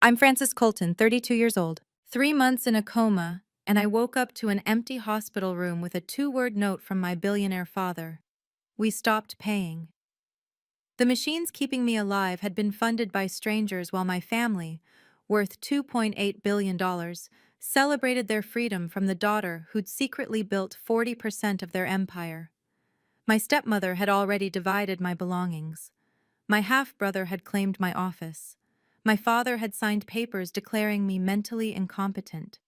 I'm Frances Colton, 32 years old. 3 months in a coma, and I woke up to an empty hospital room with a two-word note from my billionaire father. We stopped paying. The machines keeping me alive had been funded by strangers while my family, worth $2.8 billion, celebrated their freedom from the daughter who'd secretly built 40% of their empire. My stepmother had already divided my belongings. My half-brother had claimed my office. My father had signed papers declaring me mentally incompetent.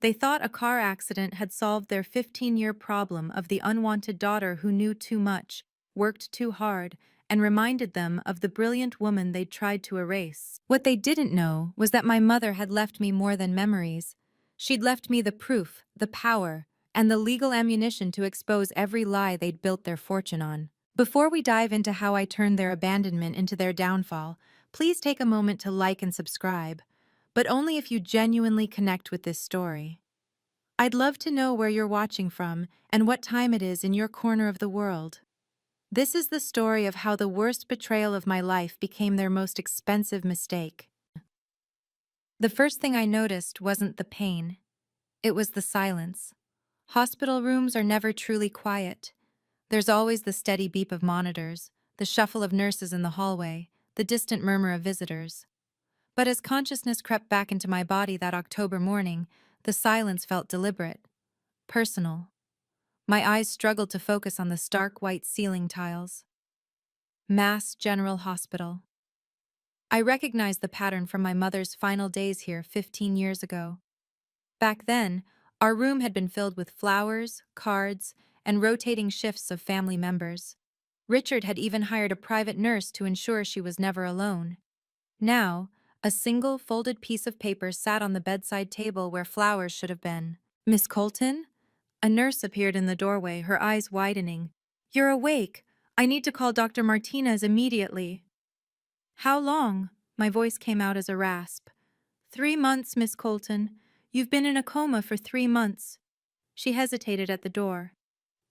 They thought a car accident had solved their 15-year problem of the unwanted daughter who knew too much, worked too hard, and reminded them of the brilliant woman they'd tried to erase. What they didn't know was that my mother had left me more than memories. She'd left me the proof, the power, and the legal ammunition to expose every lie they'd built their fortune on. Before we dive into how I turned their abandonment into their downfall, please take a moment to like and subscribe, but only if you genuinely connect with this story. I'd love to know where you're watching from and what time it is in your corner of the world. This is the story of how the worst betrayal of my life became their most expensive mistake. The first thing I noticed wasn't the pain. It was the silence. Hospital rooms are never truly quiet. There's always the steady beep of monitors, the shuffle of nurses in the hallway, the distant murmur of visitors. But as consciousness crept back into my body that October morning, the silence felt deliberate, personal. My eyes struggled to focus on the stark white ceiling tiles. Mass General Hospital. I recognized the pattern from my mother's final days here 15 years ago. Back then, our room had been filled with flowers, cards, and rotating shifts of family members. Richard had even hired a private nurse to ensure she was never alone. Now, a single folded piece of paper sat on the bedside table where flowers should have been. "Miss Colton?" A nurse appeared in the doorway, her eyes widening. "You're awake. I need to call Dr. Martinez immediately." "How long?" My voice came out as a rasp. "3 months, Miss Colton. You've been in a coma for 3 months." She hesitated at the door.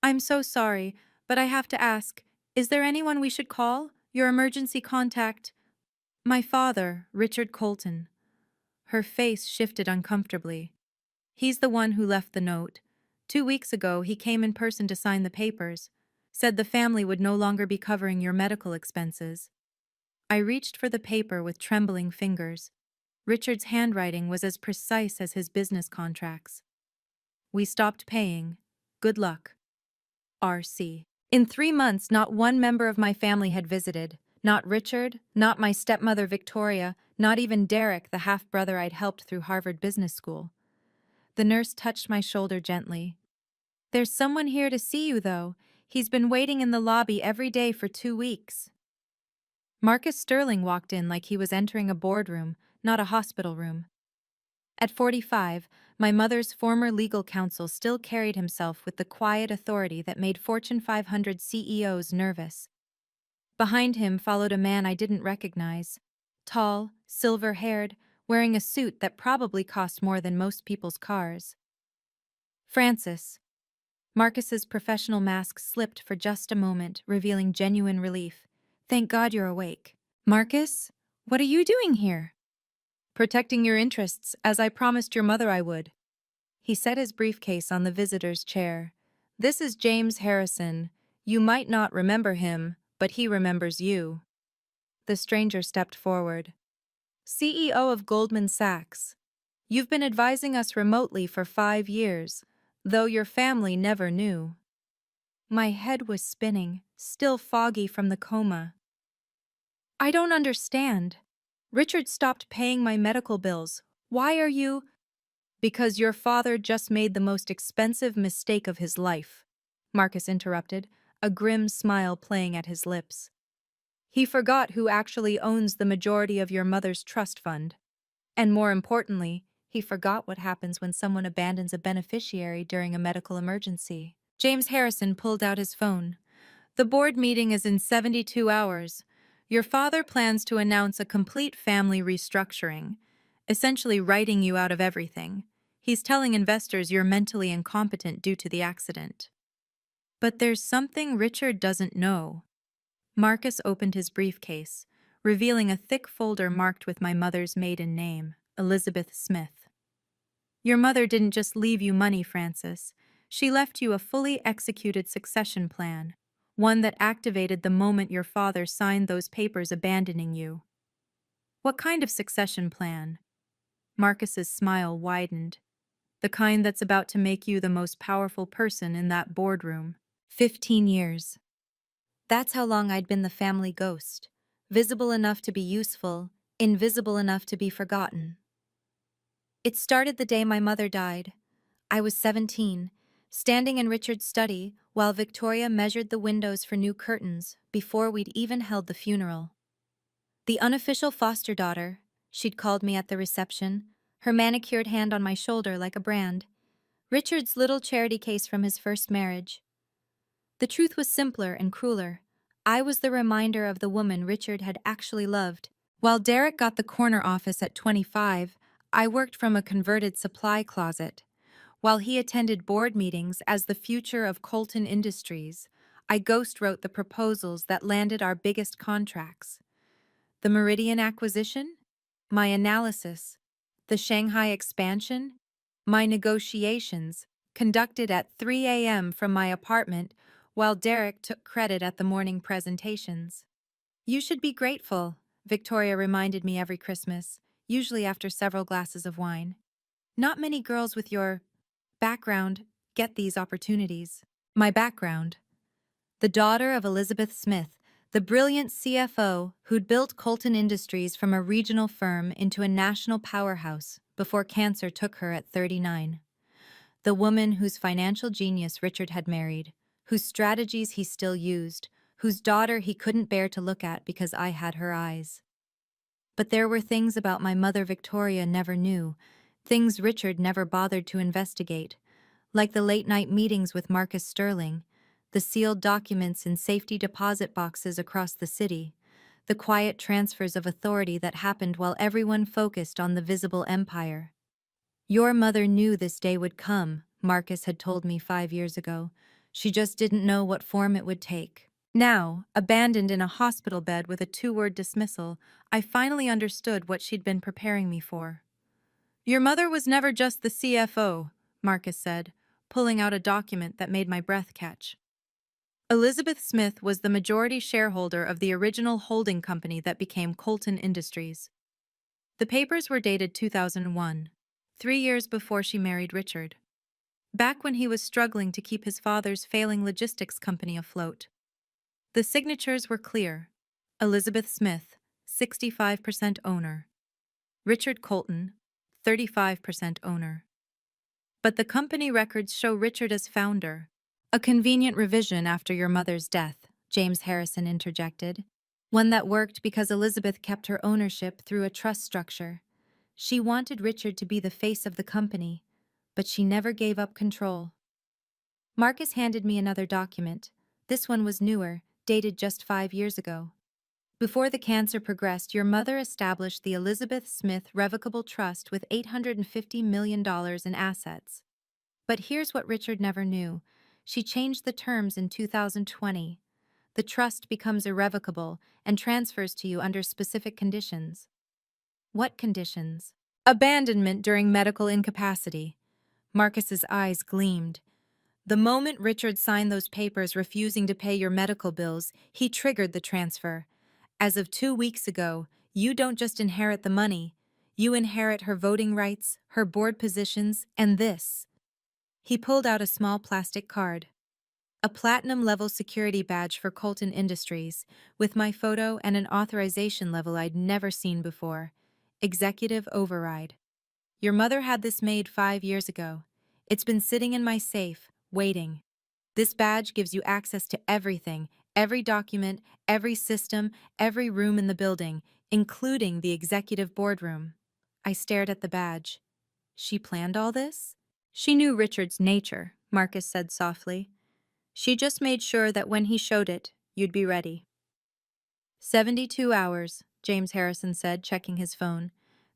"I'm so sorry, but I have to ask, is there anyone we should call? Your emergency contact?" "My father, Richard Colton." Her face shifted uncomfortably. "He's the one who left the note. 2 weeks ago, he came in person to sign the papers, said the family would no longer be covering your medical expenses." I reached for the paper with trembling fingers. Richard's handwriting was as precise as his business contracts. "We stopped paying. Good luck. R.C." In 3 months, not one member of my family had visited. Not Richard, not my stepmother Victoria, not even Derek, the half-brother I'd helped through Harvard Business School. The nurse touched my shoulder gently. "There's someone here to see you, though. He's been waiting in the lobby every day for 2 weeks." Marcus Sterling walked in like he was entering a boardroom, not a hospital room. At 45, my mother's former legal counsel still carried himself with the quiet authority that made Fortune 500 CEOs nervous. Behind him followed a man I didn't recognize. Tall, silver-haired, wearing a suit that probably cost more than most people's cars. "Francis." Marcus's professional mask slipped for just a moment, revealing genuine relief. "Thank God you're awake." "Marcus? What are you doing here?" "Protecting your interests, as I promised your mother I would." He set his briefcase on the visitor's chair. "This is James Harrison. You might not remember him, but he remembers you." The stranger stepped forward. "CEO of Goldman Sachs. You've been advising us remotely for 5 years, though your family never knew." My head was spinning, still foggy from the coma. "I don't understand. Richard stopped paying my medical bills. Why are you—" "Because your father just made the most expensive mistake of his life," Marcus interrupted, a grim smile playing at his lips. "He forgot who actually owns the majority of your mother's trust fund. And more importantly, he forgot what happens when someone abandons a beneficiary during a medical emergency." James Harrison pulled out his phone. "The board meeting is in 72 hours. Your father plans to announce a complete family restructuring, essentially writing you out of everything. He's telling investors you're mentally incompetent due to the accident." "But there's something Richard doesn't know." Marcus opened his briefcase. revealing a thick folder marked with my mother's maiden name, Elizabeth Smith. Your mother didn't just leave you money, Francis. She left you a fully executed succession plan, one that activated the moment your father signed those papers abandoning you. What kind of succession plan? Marcus's smile widened. The kind that's about to make you the most powerful person in that boardroom. 15 years. That's how long I'd been the family ghost. Visible enough to be useful, invisible enough to be forgotten. It started the day my mother died. I was 17, standing in Richard's study while Victoria measured the windows for new curtains before we'd even held the funeral. The unofficial foster daughter, she'd called me at the reception, her manicured hand on my shoulder like a brand. Richard's little charity case from his first marriage. The truth was simpler and crueler. I was the reminder of the woman Richard had actually loved. While Derek got the corner office at 25, I worked from a converted supply closet. While he attended board meetings as the future of Colton Industries, I ghost-wrote the proposals that landed our biggest contracts. The Meridian acquisition? My analysis. The Shanghai expansion? My negotiations, conducted at 3 a.m. from my apartment while Derek took credit at the morning presentations. You should be grateful, Victoria reminded me every Christmas, usually after several glasses of wine. Not many girls with your background get these opportunities. My background. The daughter of Elizabeth Smith, the brilliant CFO who'd built Colton Industries from a regional firm into a national powerhouse before cancer took her at 39. The woman whose financial genius Richard had married, whose strategies he still used, whose daughter he couldn't bear to look at because I had her eyes. But there were things about my mother Victoria never knew, things Richard never bothered to investigate, like the late-night meetings with Marcus Sterling, the sealed documents in safety deposit boxes across the city, the quiet transfers of authority that happened while everyone focused on the visible empire. Your mother knew this day would come, Marcus had told me 5 years ago. She just didn't know what form it would take. Now, abandoned in a hospital bed with a 2-word dismissal, I finally understood what she'd been preparing me for. Your mother was never just the CFO, Marcus said, pulling out a document that made my breath catch. Elizabeth Smith was the majority shareholder of the original holding company that became Colton Industries. The papers were dated 2001, 3 years before she married Richard. Back when he was struggling to keep his father's failing logistics company afloat. The signatures were clear. Elizabeth Smith, 65% owner. Richard Colton, 35% owner. But the company records show Richard as founder. A convenient revision after your mother's death, James Harrison interjected. One that worked because Elizabeth kept her ownership through a trust structure. She wanted Richard to be the face of the company, but she never gave up control. Marcus handed me another document. This one was newer, dated just 5 years ago. Before the cancer progressed, your mother established the Elizabeth Smith Revocable Trust with $850 million in assets. But here's what Richard never knew. She changed the terms in 2020. The trust becomes irrevocable and transfers to you under specific conditions. What conditions? Abandonment during medical incapacity. Marcus's eyes gleamed. The moment Richard signed those papers refusing to pay your medical bills, he triggered the transfer. As of 2 weeks ago, you don't just inherit the money. You inherit her voting rights, her board positions, and this. He pulled out a small plastic card. A platinum-level security badge for Colton Industries, with my photo and an authorization level I'd never seen before. Executive override. Your mother had this made 5 years ago. It's been sitting in my safe, waiting. This badge gives you access to everything, every document, every system, every room in the building, including the executive boardroom. I stared at the badge. She planned all this? She knew Richard's nature, Marcus said softly. She just made sure that when he showed it, you'd be ready. 72 hours, James Harrison said, checking his phone.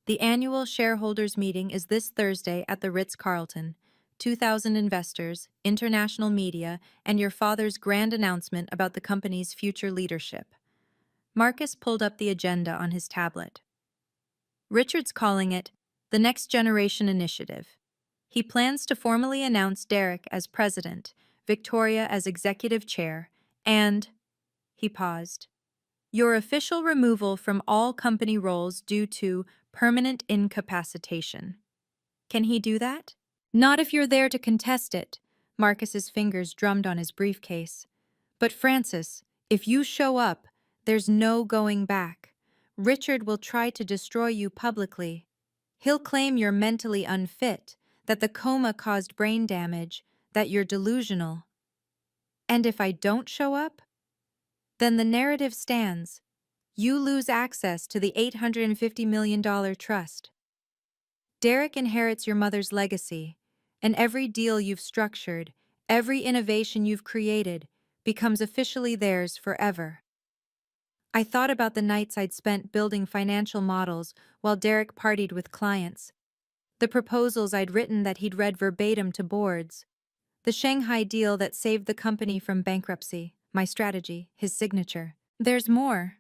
The annual shareholders meeting is this Thursday at the Ritz-Carlton. 2,000 investors, international media, and your father's grand announcement about the company's future leadership. Marcus pulled up the agenda on his tablet. Richard's calling it the Next Generation Initiative. He plans to formally announce Derek as president, Victoria as executive chair, and, he paused, your official removal from all company roles due to permanent incapacitation. Can he do that? Not if you're there to contest it. Marcus's fingers drummed on his briefcase. But Francis, if you show up, there's no going back. Richard will try to destroy you publicly. He'll claim you're mentally unfit, that the coma caused brain damage, that you're delusional. And if I don't show up, then the narrative stands. You lose access to the $850 million trust. Derek inherits your mother's legacy, and every deal you've structured, every innovation you've created, becomes officially theirs forever. I thought about the nights I'd spent building financial models while Derek partied with clients, the proposals I'd written that he'd read verbatim to boards, the Shanghai deal that saved the company from bankruptcy, my strategy, his signature. There's more,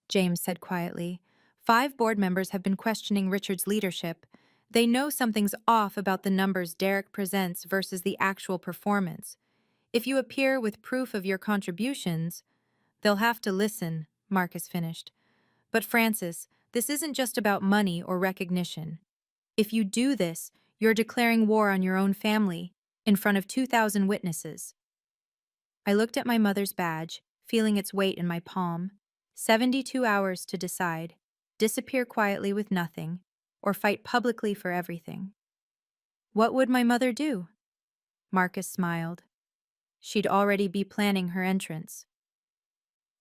James said quietly. 5 board members have been questioning Richard's leadership. They know something's off about the numbers Derek presents versus the actual performance. If you appear with proof of your contributions, they'll have to listen, Marcus finished. But Francis, this isn't just about money or recognition. If you do this, you're declaring war on your own family, in front of 2,000 witnesses. I looked at my mother's badge, feeling its weight in my palm. 72 hours to decide, disappear quietly with nothing, or fight publicly for everything. What would my mother do? Marcus smiled. She'd already be planning her entrance.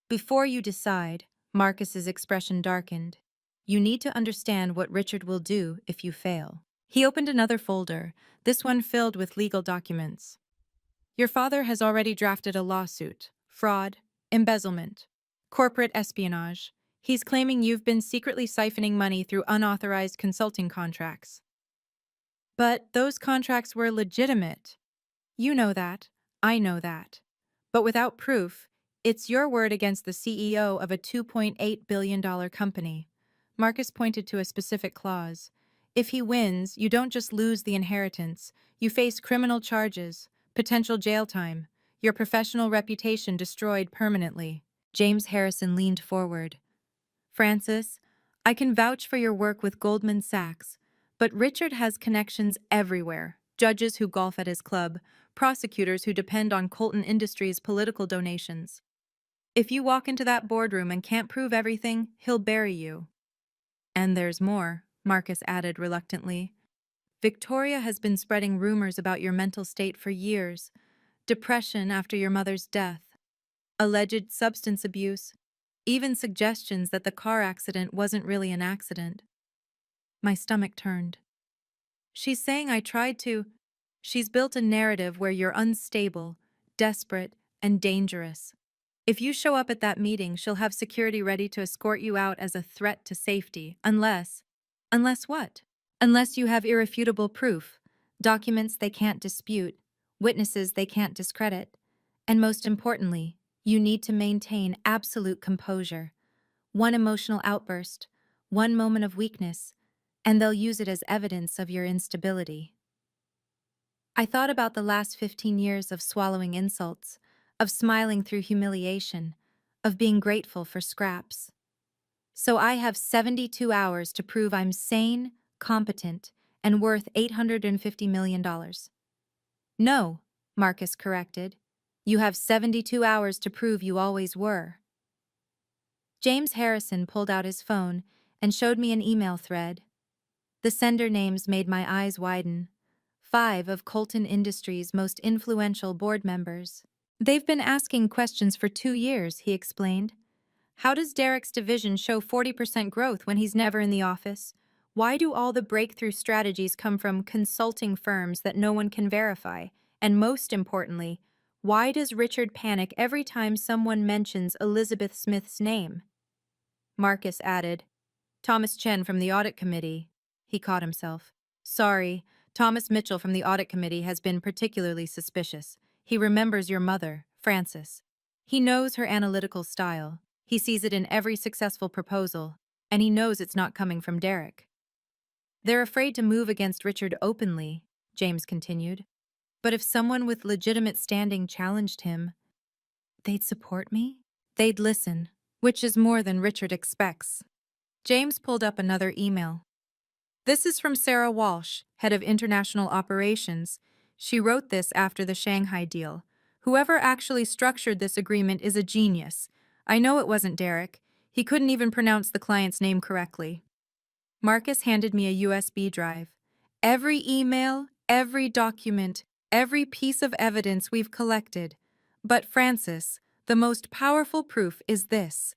Before you decide, Marcus's expression darkened. You need to understand what Richard will do if you fail. He opened another folder, this one filled with legal documents. Your father has already drafted a lawsuit. Fraud, embezzlement, corporate espionage. He's claiming you've been secretly siphoning money through unauthorized consulting contracts. But those contracts were legitimate. You know that. I know that. But without proof, it's your word against the CEO of a $2.8 billion company. Marcus pointed to a specific clause. If he wins, you don't just lose the inheritance. You face criminal charges, potential jail time, your professional reputation destroyed permanently. James Harrison leaned forward. Francis, I can vouch for your work with Goldman Sachs, but Richard has connections everywhere. Judges who golf at his club, prosecutors who depend on Colton Industries' political donations. If you walk into that boardroom and can't prove everything, he'll bury you. And there's more, Marcus added reluctantly. Victoria has been spreading rumors about your mental state for years. Depression after your mother's death, alleged substance abuse, even suggestions that the car accident wasn't really an accident. My stomach turned. She's saying I tried to. She's built a narrative where you're unstable, desperate, and dangerous. If you show up at that meeting, she'll have security ready to escort you out as a threat to safety, unless what? Unless you have irrefutable proof, documents they can't dispute, witnesses they can't discredit, and most importantly, you need to maintain absolute composure. One emotional outburst, one moment of weakness, and they'll use it as evidence of your instability. I thought about the last 15 years of swallowing insults, of smiling through humiliation, of being grateful for scraps. So I have 72 hours to prove I'm sane, competent, and worth $850 million. No, Marcus corrected. You have 72 hours to prove you always were. James Harrison pulled out his phone and showed me an email thread. The sender names made my eyes widen. 5 of Colton Industries' most influential board members. They've been asking questions for 2 years, he explained. How does Derek's division show 40% growth when he's never in the office? Why do all the breakthrough strategies come from consulting firms that no one can verify? And most importantly, why does Richard panic every time someone mentions Elizabeth Smith's name? Marcus added, Thomas Chen from the Audit Committee. He caught himself. Sorry, Thomas Mitchell from the Audit Committee has been particularly suspicious. He remembers your mother, Frances. He knows her analytical style. He sees it in every successful proposal, and he knows it's not coming from Derek. They're afraid to move against Richard openly, James continued. But if someone with legitimate standing challenged him, they'd support me? They'd listen, which is more than Richard expects. James pulled up another email. This is from Sarah Walsh, head of international operations. She wrote this after the Shanghai deal. Whoever actually structured this agreement is a genius. I know it wasn't Derek. He couldn't even pronounce the client's name correctly. Marcus handed me a USB drive. Every email, every document, every piece of evidence we've collected. But Francis, the most powerful proof is this.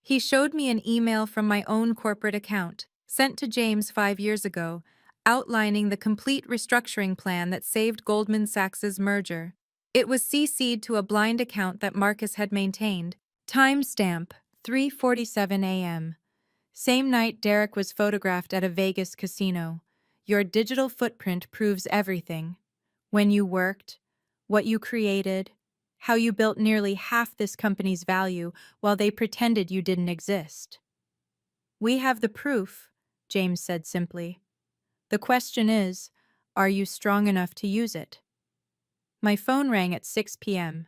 He showed me an email from my own corporate account, sent to James 5 years ago, outlining the complete restructuring plan that saved Goldman Sachs's merger. It was CC'd to a blind account that Marcus had maintained. Timestamp, 3:47 a.m. Same night Derek was photographed at a Vegas casino. Your digital footprint proves everything. When you worked, what you created, how you built nearly half this company's value while they pretended you didn't exist. We have the proof, James said simply. The question is, are you strong enough to use it? My phone rang at 6 p.m.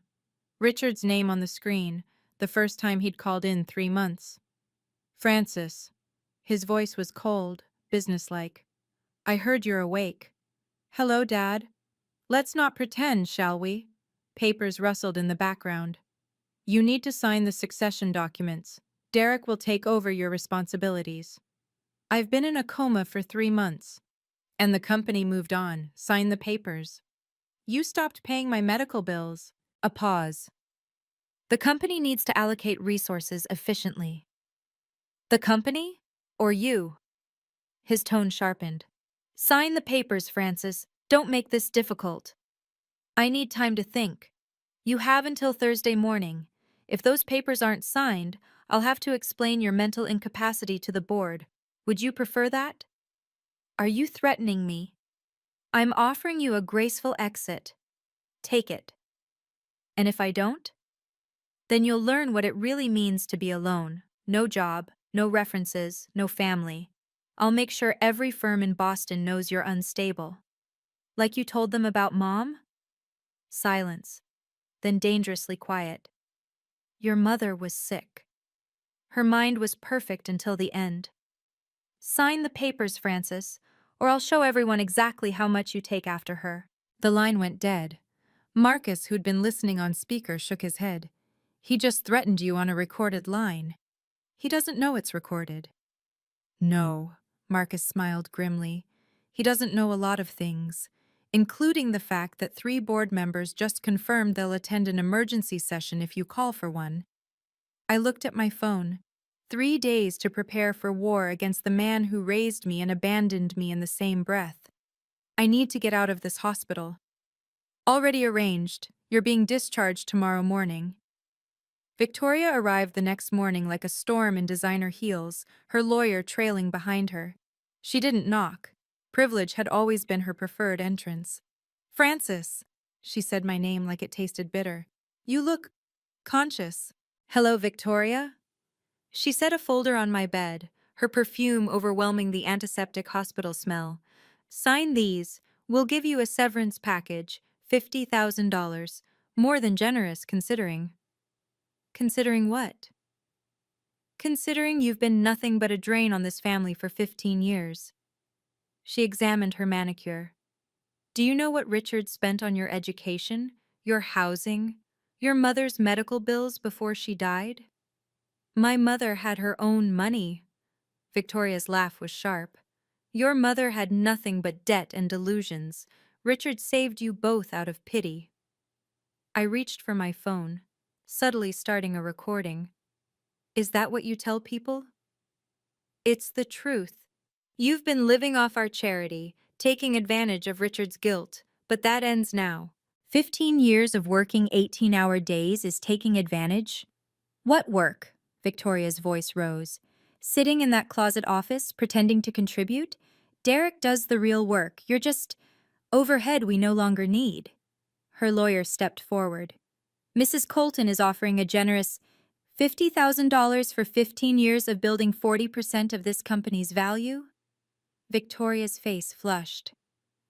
Richard's name on the screen, the first time he'd called in 3 months. Francis. His voice was cold, businesslike. I heard you're awake. Hello, Dad. Let's not pretend, shall we? Papers rustled in the background. You need to sign the succession documents. Derek will take over your responsibilities. I've been in a coma for 3 months. And the company moved on. Sign the papers. You stopped paying my medical bills. A pause. The company needs to allocate resources efficiently. The company? Or you? His tone sharpened. Sign the papers, Francis. Don't make this difficult. I need time to think. You have until Thursday morning. If those papers aren't signed, I'll have to explain your mental incapacity to the board. Would you prefer that? Are you threatening me? I'm offering you a graceful exit. Take it. And if I don't? Then you'll learn what it really means to be alone. No job, no references, no family. I'll make sure every firm in Boston knows you're unstable. Like you told them about Mom? Silence, then dangerously quiet. Your mother was sick. Her mind was perfect until the end. Sign the papers, Francis, or I'll show everyone exactly how much you take after her. The line went dead. Marcus, who'd been listening on speaker, shook his head. He just threatened you on a recorded line. He doesn't know it's recorded. No, Marcus smiled grimly. He doesn't know a lot of things, including the fact that 3 board members just confirmed they'll attend an emergency session if you call for one. I looked at my phone. 3 days to prepare for war against the man who raised me and abandoned me in the same breath. I need to get out of this hospital. Already arranged. You're being discharged tomorrow morning. Victoria arrived the next morning like a storm in designer heels, her lawyer trailing behind her. She didn't knock. Privilege had always been her preferred entrance. Francis, she said my name like it tasted bitter. You look conscious. Hello, Victoria? She set a folder on my bed, her perfume overwhelming the antiseptic hospital smell. Sign these. We'll give you a severance package, $50,000. More than generous, considering. Considering what? Considering you've been nothing but a drain on this family for 15 years. She examined her manicure. Do you know what Richard spent on your education, your housing, your mother's medical bills before she died? My mother had her own money. Victoria's laugh was sharp. Your mother had nothing but debt and delusions. Richard saved you both out of pity. I reached for my phone, subtly starting a recording. Is that what you tell people? It's the truth. You've been living off our charity, taking advantage of Richard's guilt, but that ends now. 15 years of working 18-hour days is taking advantage? What work? Victoria's voice rose. Sitting in that closet office, pretending to contribute? Derek does the real work. You're just overhead we no longer need. Her lawyer stepped forward. Mrs. Colton is offering a generous $50,000 for 15 years of building 40% of this company's value? Victoria's face flushed.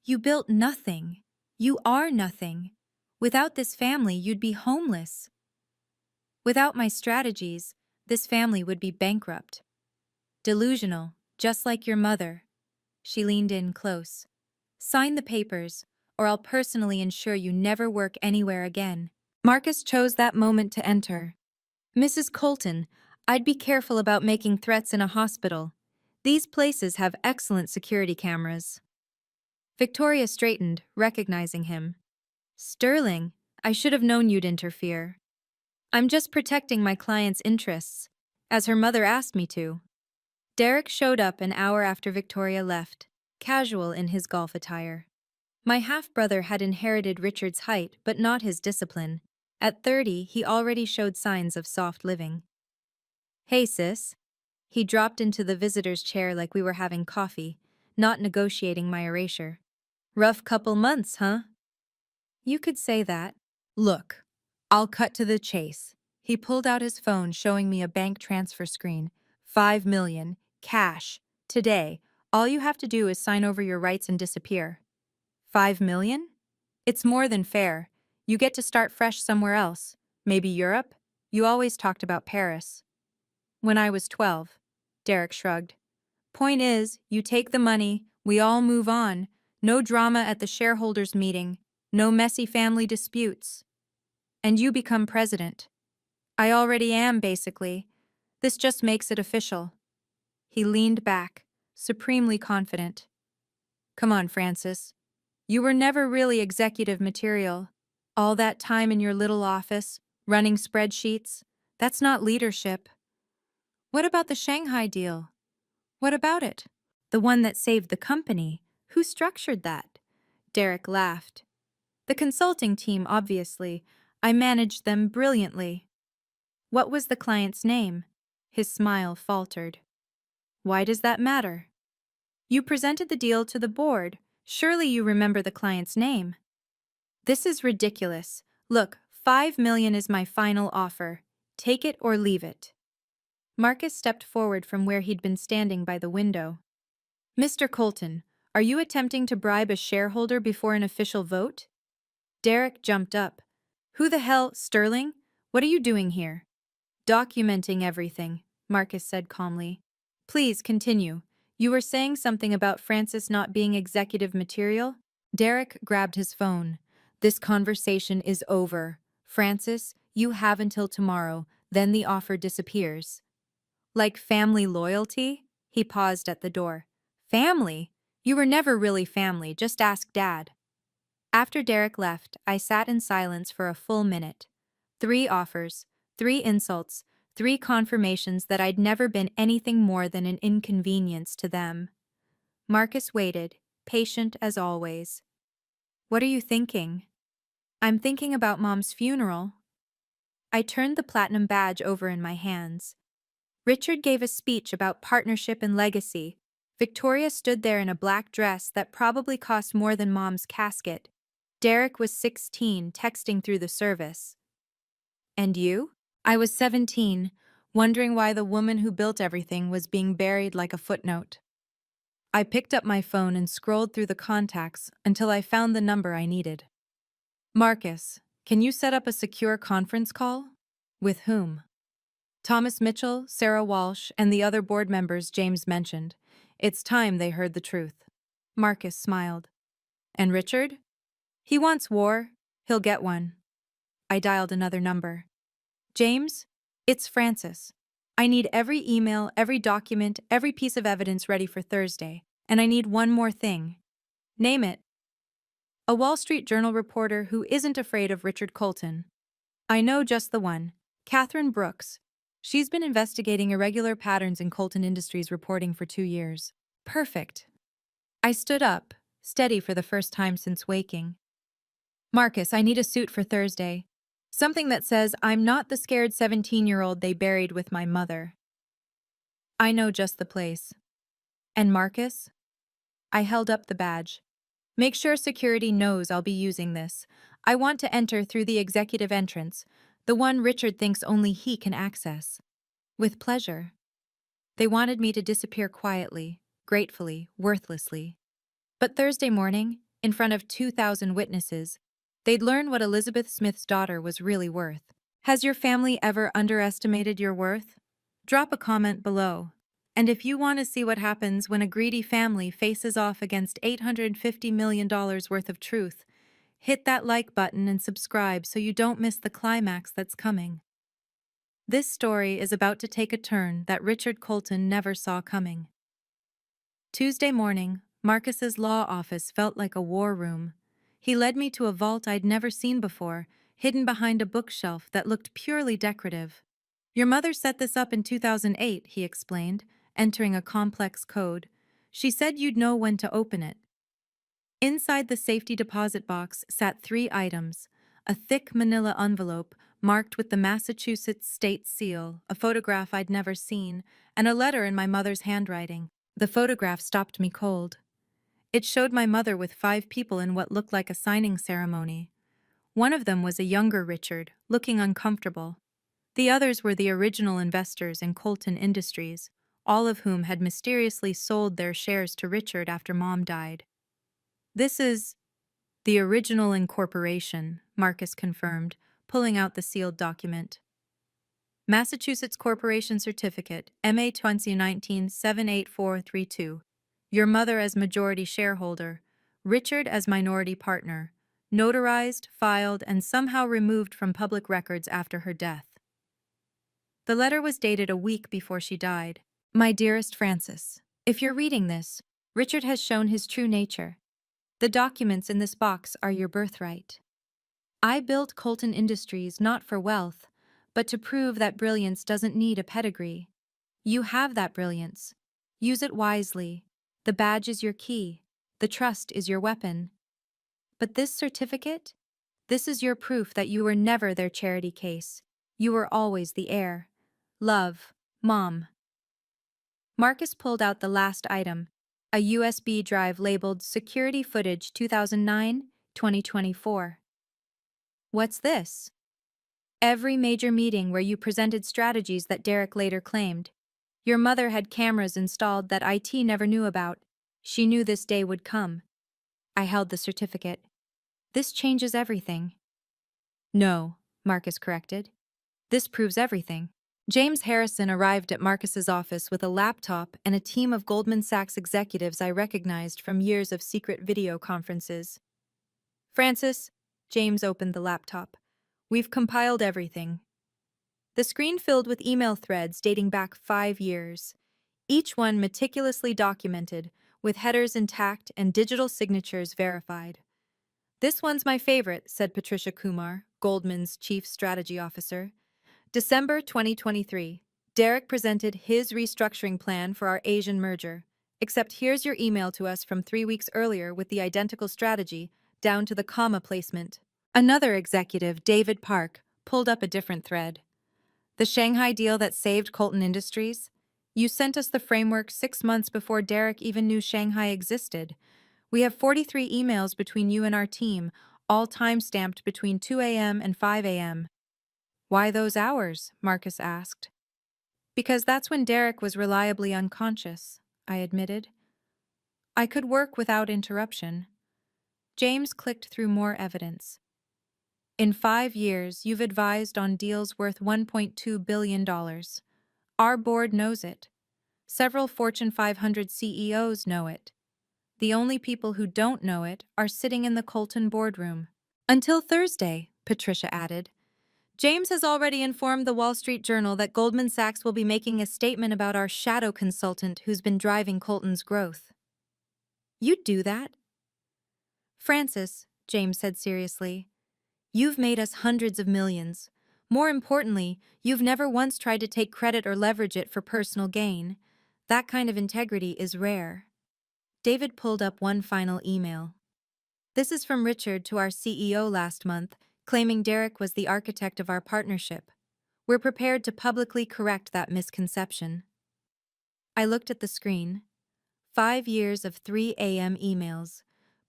You built nothing. You are nothing. Without this family, you'd be homeless. Without my strategies, this family would be bankrupt. Delusional, just like your mother. She leaned in close. Sign the papers, or I'll personally ensure you never work anywhere again. Marcus chose that moment to enter. Mrs. Colton, I'd be careful about making threats in a hospital. These places have excellent security cameras. Victoria straightened, recognizing him. Sterling, I should have known you'd interfere. I'm just protecting my client's interests, as her mother asked me to. Derek showed up an hour after Victoria left, casual in his golf attire. My half-brother had inherited Richard's height, but not his discipline. At 30, he already showed signs of soft living. Hey, sis. He dropped into the visitor's chair like we were having coffee, not negotiating my erasure. Rough couple months, huh? You could say that. Look, I'll cut to the chase. He pulled out his phone, showing me a bank transfer screen. 5 million, cash, today. All you have to do is sign over your rights and disappear. 5 million? It's more than fair. You get to start fresh somewhere else. Maybe Europe? You always talked about Paris. When I was 12. Derek shrugged. Point is, you take the money, we all move on. No drama at the shareholders' meeting. No messy family disputes. And you become president. I already am, basically. This just makes it official. He leaned back, supremely confident. Come on, Francis. You were never really executive material. All that time in your little office, running spreadsheets, that's not leadership. What about the Shanghai deal? What about it? The one that saved the company. Who structured that? Derek laughed. The consulting team, obviously. I managed them brilliantly. What was the client's name? His smile faltered. Why does that matter? You presented the deal to the board. Surely you remember the client's name. This is ridiculous. Look, 5 million is my final offer. Take it or leave it. Marcus stepped forward from where he'd been standing by the window. Mr. Colton, are you attempting to bribe a shareholder before an official vote? Derek jumped up. Who the hell, Sterling? What are you doing here? Documenting everything, Marcus said calmly. Please continue. You were saying something about Francis not being executive material? Derek grabbed his phone. This conversation is over. Francis, you have until tomorrow, then the offer disappears. Like family loyalty? He paused at the door. Family? You were never really family, just ask Dad. After Derek left, I sat in silence for a full minute. 3 offers, 3 insults, 3 confirmations that I'd never been anything more than an inconvenience to them. Marcus waited, patient as always. What are you thinking? I'm thinking about Mom's funeral. I turned the platinum badge over in my hands. Richard gave a speech about partnership and legacy. Victoria stood there in a black dress that probably cost more than Mom's casket. Derek was 16, texting through the service. And you? I was 17, wondering why the woman who built everything was being buried like a footnote. I picked up my phone and scrolled through the contacts until I found the number I needed. Marcus, can you set up a secure conference call? With whom? Thomas Mitchell, Sarah Walsh, and the other board members James mentioned. It's time they heard the truth. Marcus smiled. And Richard? He wants war. He'll get one. I dialed another number. James? It's Francis. I need every email, every document, every piece of evidence ready for Thursday. And I need one more thing. Name it. A Wall Street Journal reporter who isn't afraid of Richard Colton. I know just the one. Catherine Brooks. She's been investigating irregular patterns in Colton Industries reporting for 2 years. Perfect. I stood up, steady for the first time since waking. Marcus, I need a suit for Thursday. Something that says I'm not the scared 17-year-old they buried with my mother. I know just the place. And Marcus? I held up the badge. Make sure security knows I'll be using this. I want to enter through the executive entrance. The one Richard thinks only he can access. With pleasure. They wanted me to disappear quietly, gratefully, worthlessly. But Thursday morning, in front of 2,000 witnesses, they'd learn what Elizabeth Smith's daughter was really worth. Has your family ever underestimated your worth? Drop a comment below. And if you want to see what happens when a greedy family faces off against $850 million worth of truth, hit that like button and subscribe so you don't miss the climax that's coming. This story is about to take a turn that Richard Colton never saw coming. Tuesday morning, Marcus's law office felt like a war room. He led me to a vault I'd never seen before, hidden behind a bookshelf that looked purely decorative. Your mother set this up in 2008, he explained, entering a complex code. She said you'd know when to open it. Inside the safety deposit box sat 3 items: a thick manila envelope marked with the Massachusetts state seal, a photograph I'd never seen, and a letter in my mother's handwriting. The photograph stopped me cold. It showed my mother with 5 people in what looked like a signing ceremony. One of them was a younger Richard, looking uncomfortable. The others were the original investors in Colton Industries, all of whom had mysteriously sold their shares to Richard after Mom died. This is the original incorporation, Marcus confirmed, pulling out the sealed document. Massachusetts Corporation Certificate, MA 2019-78432. Your mother as majority shareholder, Richard as minority partner. Notarized, filed, and somehow removed from public records after her death. The letter was dated a week before she died. My dearest Francis, if you're reading this, Richard has shown his true nature. The documents in this box are your birthright. I built Colton Industries not for wealth, but to prove that brilliance doesn't need a pedigree. You have that brilliance. Use it wisely. The badge is your key. The trust is your weapon. But this certificate? This is your proof that you were never their charity case. You were always the heir. Love, Mom. Marcus pulled out the last item, a USB drive labeled Security Footage 2009-2024. What's this? Every major meeting where you presented strategies that Derek later claimed. Your mother had cameras installed that IT never knew about. She knew this day would come. I held the certificate. This changes everything. No, Marcus corrected. This proves everything. James Harrison arrived at Marcus's office with a laptop and a team of Goldman Sachs executives I recognized from years of secret video conferences. Francis, James opened the laptop. We've compiled everything. The screen filled with email threads dating back 5 years, each one meticulously documented, with headers intact and digital signatures verified. This one's my favorite, said Patricia Kumar, Goldman's chief strategy officer. December 2023. Derek presented his restructuring plan for our Asian merger. Except here's your email to us from 3 weeks earlier with the identical strategy, down to the comma placement. Another executive, David Park, pulled up a different thread. The Shanghai deal that saved Colton Industries? You sent us the framework 6 months before Derek even knew Shanghai existed. We have 43 emails between you and our team, all time-stamped between 2 a.m. and 5 a.m. Why those hours? Marcus asked. Because that's when Derek was reliably unconscious, I admitted. I could work without interruption. James clicked through more evidence. In 5 years, you've advised on deals worth $1.2 billion. Our board knows it. Several Fortune 500 CEOs know it. The only people who don't know it are sitting in the Colton boardroom. Until Thursday, Patricia added. James has already informed the Wall Street Journal that Goldman Sachs will be making a statement about our shadow consultant who's been driving Colton's growth. You'd do that? Francis, James said seriously, you've made us hundreds of millions. More importantly, you've never once tried to take credit or leverage it for personal gain. That kind of integrity is rare. David pulled up one final email. This is from Richard to our CEO last month, claiming Derek was the architect of our partnership. We're prepared to publicly correct that misconception. I looked at the screen. 5 years of 3 a.m. emails.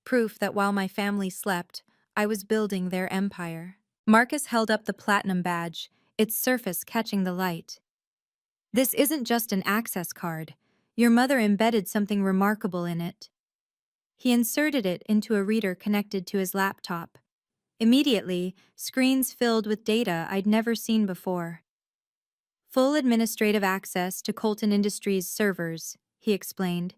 Proof that while my family slept, I was building their empire. Marcus held up the platinum badge, its surface catching the light. This isn't just an access card. Your mother embedded something remarkable in it. He inserted it into a reader connected to his laptop. Immediately, screens filled with data I'd never seen before. Full administrative access to Colton Industries servers, he explained.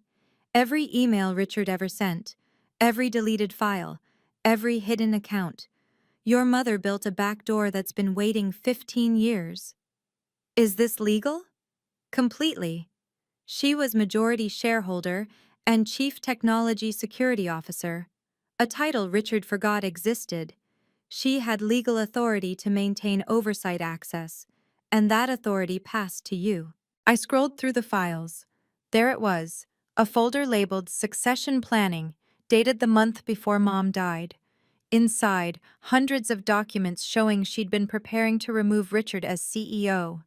Every email Richard ever sent, every deleted file, every hidden account. Your mother built a backdoor that's been waiting 15 years. Is this legal? Completely. She was majority shareholder and Chief Technology Security Officer, a title Richard forgot existed. She had legal authority to maintain oversight access, and that authority passed to you. I scrolled through the files. There it was, a folder labeled Succession Planning, dated the month before Mom died. Inside, hundreds of documents showing she'd been preparing to remove Richard as CEO.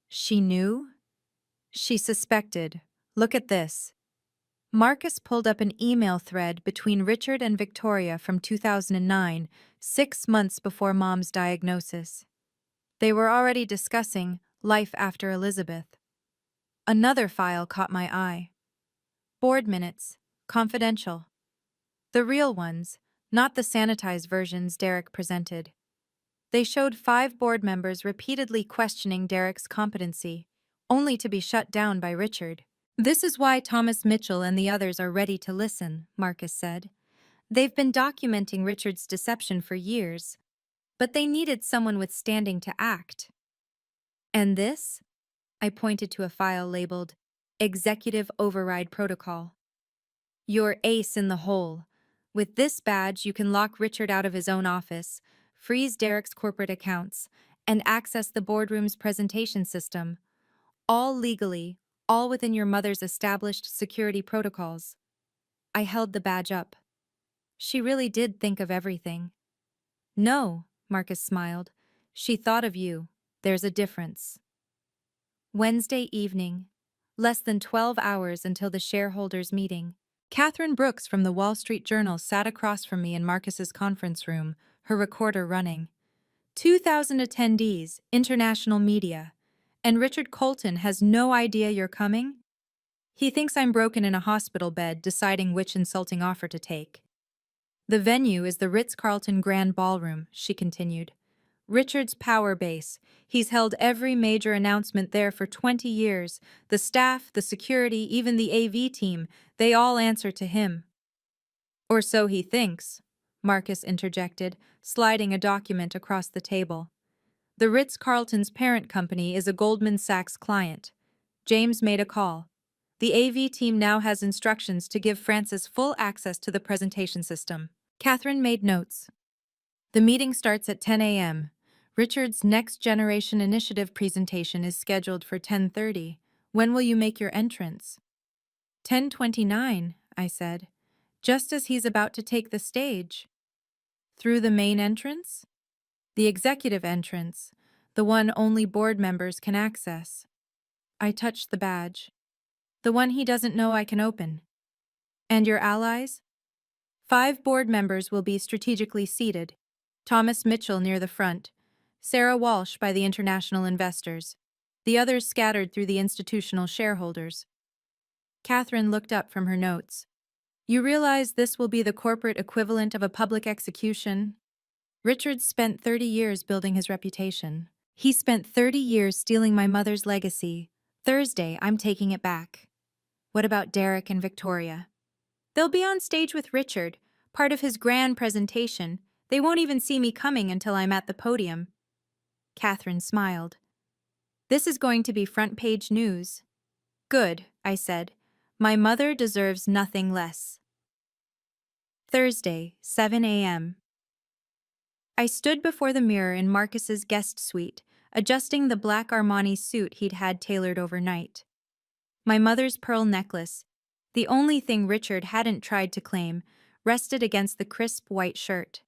She knew? She suspected. Look at this. Marcus pulled up an email thread between Richard and Victoria from 2009, 6 months before Mom's diagnosis. They were already discussing life after Elizabeth. Another file caught my eye. Board minutes, confidential. The real ones, not the sanitized versions Derek presented. They showed 5 board members repeatedly questioning Derek's competency, only to be shut down by Richard. This is why Thomas Mitchell and the others are ready to listen, Marcus said. They've been documenting Richard's deception for years, but they needed someone with standing to act. And this? I pointed to a file labeled Executive Override Protocol. Your ace in the hole. With this badge, you can lock Richard out of his own office, freeze Derek's corporate accounts, and access the boardroom's presentation system. All legally, all within your mother's established security protocols. I held the badge up. She really did think of everything. No, Marcus smiled. She thought of you. There's a difference. Wednesday evening. Less than 12 hours until the shareholders' meeting. Catherine Brooks from the Wall Street Journal sat across from me in Marcus's conference room, her recorder running. 2,000 attendees, international media. And Richard Colton has no idea you're coming? He thinks I'm broken in a hospital bed deciding which insulting offer to take. The venue is the Ritz-Carlton Grand Ballroom, she continued. Richard's power base. He's held every major announcement there for 20 years. The staff, the security, even the AV team, they all answer to him. Or so he thinks, Marcus interjected, sliding a document across the table. The Ritz-Carlton's parent company is a Goldman Sachs client. James made a call. The AV team now has instructions to give Francis full access to the presentation system. Catherine made notes. The meeting starts at 10 a.m. Richard's Next Generation Initiative presentation is scheduled for 10:30. When will you make your entrance? 10:29, I said, just as he's about to take the stage. Through the main entrance? The executive entrance, the one only board members can access. I touched the badge. The one he doesn't know I can open. And your allies? 5 board members will be strategically seated. Thomas Mitchell near the front, Sarah Walsh by the international investors, the others scattered through the institutional shareholders. Catherine looked up from her notes. You realize this will be the corporate equivalent of a public execution? Richard spent 30 years building his reputation. He spent 30 years stealing my mother's legacy. Thursday, I'm taking it back. What about Derek and Victoria? They'll be on stage with Richard, part of his grand presentation. They won't even see me coming until I'm at the podium. Catherine smiled. This is going to be front-page news. Good, I said. My mother deserves nothing less. Thursday, 7 a.m. I stood before the mirror in Marcus's guest suite, adjusting the black Armani suit he'd had tailored overnight. My mother's pearl necklace, the only thing Richard hadn't tried to claim, rested against the crisp white shirt.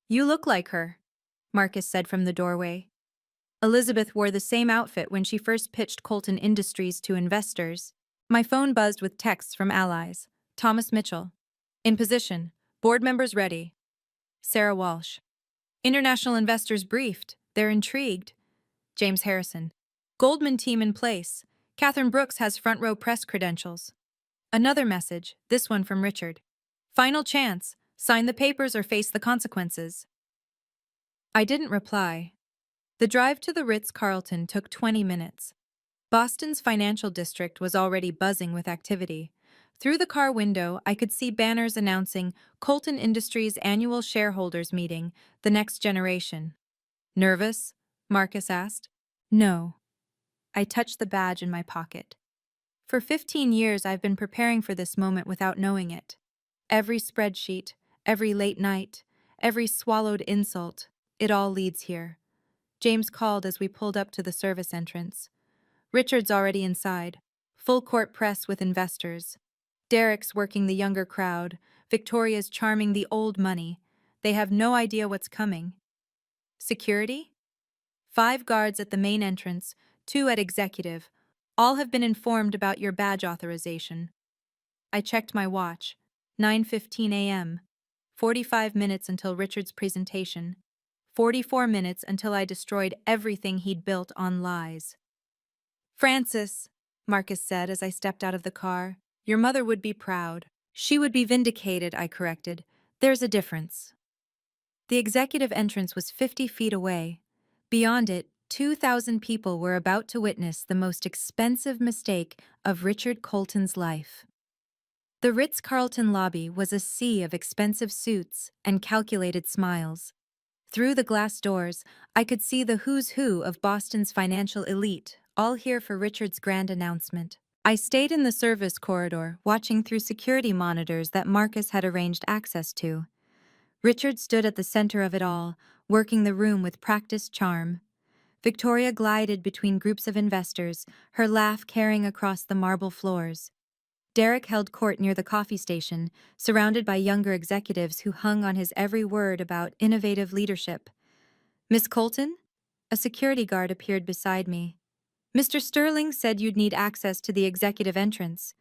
You look like her, Marcus said from the doorway. Elizabeth wore the same outfit when she first pitched Colton Industries to investors. My phone buzzed with texts from allies. Thomas Mitchell. In position. Board members ready. Sarah Walsh. International investors briefed. They're intrigued. James Harrison. Goldman team in place. Catherine Brooks has front row press credentials. Another message, this one from Richard. Final chance. Sign the papers or face the consequences. I didn't reply. The drive to the Ritz-Carlton took 20 minutes. Boston's financial district was already buzzing with activity. Through the car window, I could see banners announcing Colton Industries' annual shareholders meeting, the next generation. Nervous? Marcus asked. No. I touched the badge in my pocket. For 15 years, I've been preparing for this moment without knowing it. Every spreadsheet, every late night, every swallowed insult, it all leads here. James called as we pulled up to the service entrance. Richard's already inside. Full court press with investors. Derek's working the younger crowd. Victoria's charming the old money. They have no idea what's coming. Security? 5 guards at the main entrance, 2 at executive. All have been informed about your badge authorization. I checked my watch. 9:15 a.m. 45 minutes until Richard's presentation. 44 minutes until I destroyed everything he'd built on lies. Francis, Marcus said as I stepped out of the car, your mother would be proud. She would be vindicated, I corrected. There's a difference. The executive entrance was 50 feet away. Beyond it, 2,000 people were about to witness the most expensive mistake of Richard Colton's life. The Ritz-Carlton lobby was a sea of expensive suits and calculated smiles. Through the glass doors, I could see the who's who of Boston's financial elite, all here for Richard's grand announcement. I stayed in the service corridor, watching through security monitors that Marcus had arranged access to. Richard stood at the center of it all, working the room with practiced charm. Victoria glided between groups of investors, her laugh carrying across the marble floors. Derek held court near the coffee station, surrounded by younger executives who hung on his every word about innovative leadership. Miss Colton? A security guard appeared beside me. Mr. Sterling said you'd need access to the executive entrance.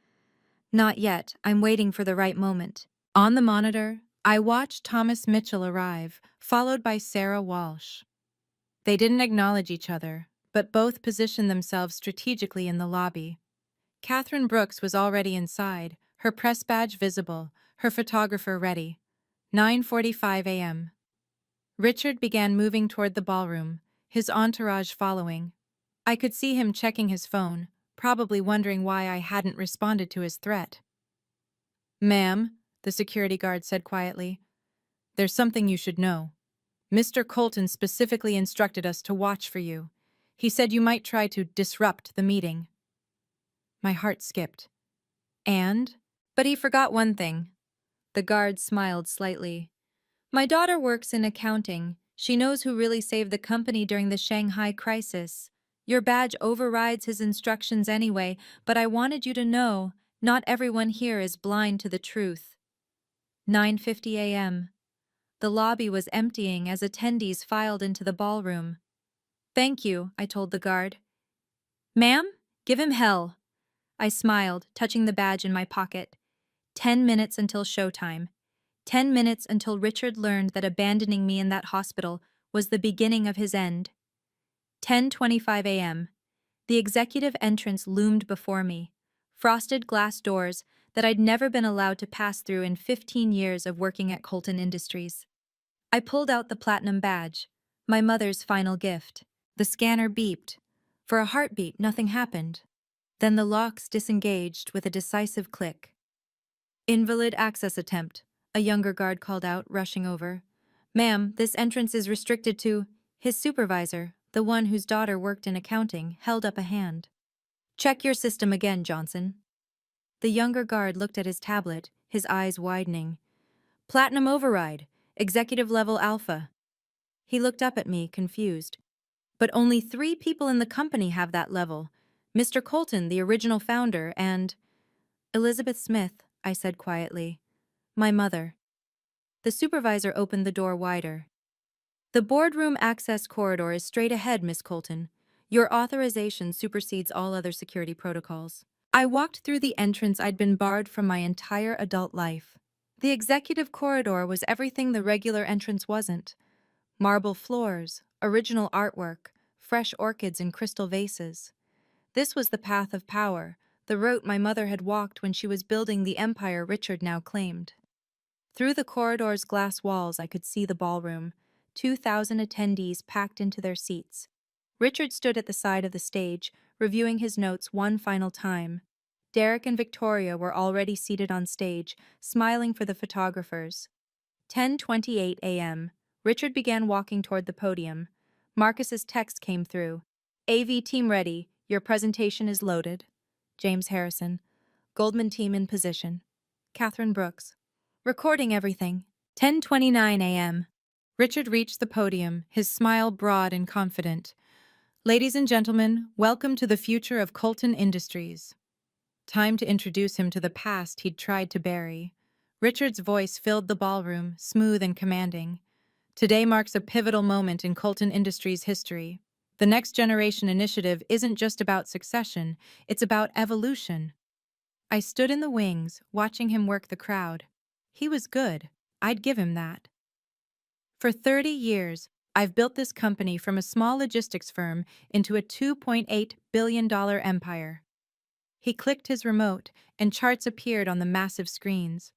Not yet, I'm waiting for the right moment. On the monitor, I watched Thomas Mitchell arrive, followed by Sarah Walsh. They didn't acknowledge each other, but both positioned themselves strategically in the lobby. Catherine Brooks was already inside, her press badge visible, her photographer ready. 9:45 a.m. Richard began moving toward the ballroom, his entourage following. I could see him checking his phone, probably wondering why I hadn't responded to his threat. Ma'am, the security guard said quietly, there's something you should know. Mr. Colton specifically instructed us to watch for you. He said you might try to disrupt the meeting. My heart skipped. And? But he forgot one thing. The guard smiled slightly. My daughter works in accounting. She knows who really saved the company during the Shanghai crisis. Your badge overrides his instructions anyway, but I wanted you to know, not everyone here is blind to the truth. 9:50 a.m. The lobby was emptying as attendees filed into the ballroom. Thank you, I told the guard. Ma'am, give him hell. I smiled, touching the badge in my pocket. 10 minutes until showtime. 10 minutes until Richard learned that abandoning me in that hospital was the beginning of his end. 10:25 a.m. The executive entrance loomed before me. Frosted glass doors that I'd never been allowed to pass through in 15 years of working at Colton Industries. I pulled out the platinum badge, my mother's final gift. The scanner beeped. For a heartbeat, nothing happened. Then the locks disengaged with a decisive click. Invalid access attempt, a younger guard called out, rushing over. Ma'am, this entrance is restricted to... His supervisor, the one whose daughter worked in accounting, held up a hand. Check your system again, Johnson. The younger guard looked at his tablet, his eyes widening. Platinum override, executive level alpha. He looked up at me, confused. But only 3 people in the company have that level. Mr. Colton, the original founder, and... Elizabeth Smith, I said quietly. My mother. The supervisor opened the door wider. The boardroom access corridor is straight ahead, Miss Colton. Your authorization supersedes all other security protocols. I walked through the entrance I'd been barred from my entire adult life. The executive corridor was everything the regular entrance wasn't. Marble floors, original artwork, fresh orchids in crystal vases. This was the path of power, the route my mother had walked when she was building the empire Richard now claimed. Through the corridor's glass walls, I could see the ballroom, 2,000 attendees packed into their seats. Richard stood at the side of the stage, reviewing his notes one final time. Derek and Victoria were already seated on stage, smiling for the photographers. 10:28 a.m. Richard began walking toward the podium. Marcus's text came through. AV team ready. Your presentation is loaded. James Harrison. Goldman team in position. Catherine Brooks. Recording everything. 10:29 a.m. Richard reached the podium, his smile broad and confident. Ladies and gentlemen, welcome to the future of Colton Industries. Time to introduce him to the past he'd tried to bury. Richard's voice filled the ballroom, smooth and commanding. Today marks a pivotal moment in Colton Industries' history. The Next Generation initiative isn't just about succession, it's about evolution. I stood in the wings, watching him work the crowd. He was good. I'd give him that. For 30 years, I've built this company from a small logistics firm into a $2.8 billion empire. He clicked his remote, and charts appeared on the massive screens.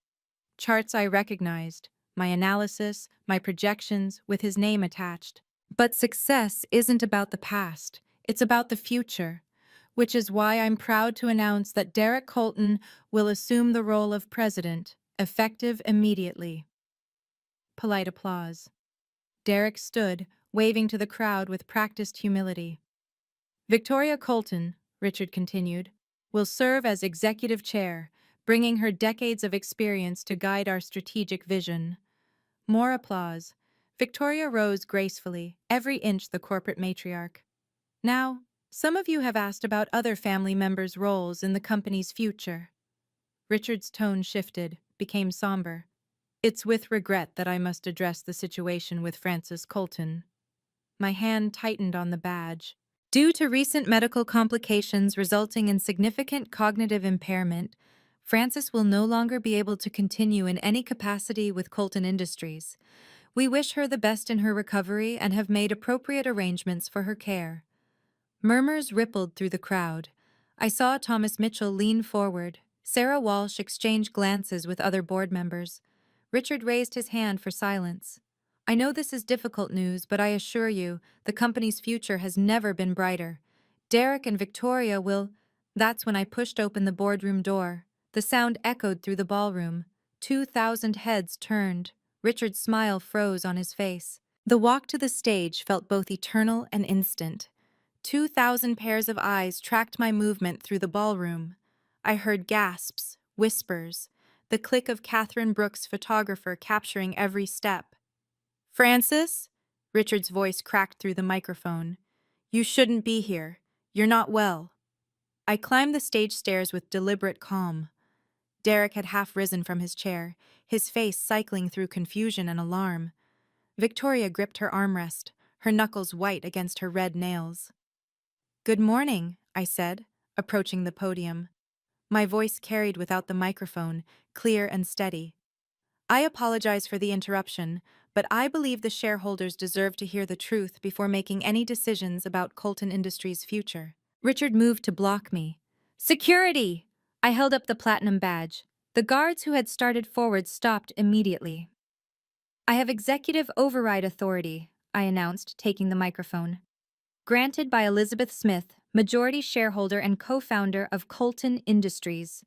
Charts I recognized, my analysis, my projections, with his name attached. But success isn't about the past, it's about the future, which is why I'm proud to announce that Derek Colton will assume the role of president, effective immediately. Polite applause. Derek stood, waving to the crowd with practiced humility. Victoria Colton, Richard continued, will serve as executive chair, bringing her decades of experience to guide our strategic vision. More applause. Victoria rose gracefully, every inch the corporate matriarch. Now, some of you have asked about other family members' roles in the company's future. Richard's tone shifted, became somber. It's with regret that I must address the situation with Francis Colton. My hand tightened on the badge. Due to recent medical complications resulting in significant cognitive impairment, Frances will no longer be able to continue in any capacity with Colton Industries. We wish her the best in her recovery and have made appropriate arrangements for her care. Murmurs rippled through the crowd. I saw Thomas Mitchell lean forward. Sarah Walsh exchanged glances with other board members. Richard raised his hand for silence. I know this is difficult news, but I assure you, the company's future has never been brighter. Derek and Victoria will... That's when I pushed open the boardroom door. The sound echoed through the ballroom. 2,000 heads turned. Richard's smile froze on his face. The walk to the stage felt both eternal and instant. 2,000 pairs of eyes tracked my movement through the ballroom. I heard gasps, whispers, the click of Catherine Brooks' photographer capturing every step. Francis? Richard's voice cracked through the microphone. You shouldn't be here. You're not well. I climbed the stage stairs with deliberate calm. Derek had half risen from his chair, his face cycling through confusion and alarm. Victoria gripped her armrest, her knuckles white against her red nails. Good morning, I said, approaching the podium. My voice carried without the microphone, clear and steady. I apologize for the interruption, but I believe the shareholders deserve to hear the truth before making any decisions about Colton Industries' future. Richard moved to block me. Security! I held up the platinum badge. The guards who had started forward stopped immediately. I have executive override authority, I announced, taking the microphone. Granted by Elizabeth Smith, majority shareholder and co-founder of Colton Industries.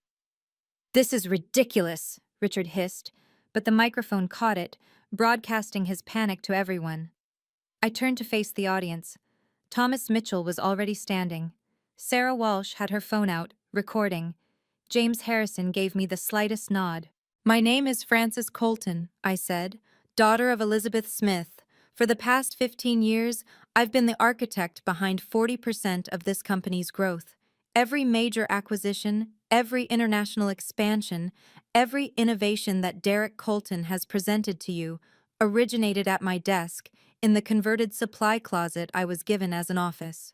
This is ridiculous, Richard hissed, but the microphone caught it, broadcasting his panic to everyone. I turned to face the audience. Thomas Mitchell was already standing. Sarah Walsh had her phone out, recording. James Harrison gave me the slightest nod. My name is Frances Colton, I said, daughter of Elizabeth Smith. For the past 15 years, I've been the architect behind 40% of this company's growth. Every major acquisition, every international expansion, every innovation that Derek Colton has presented to you originated at my desk in the converted supply closet I was given as an office.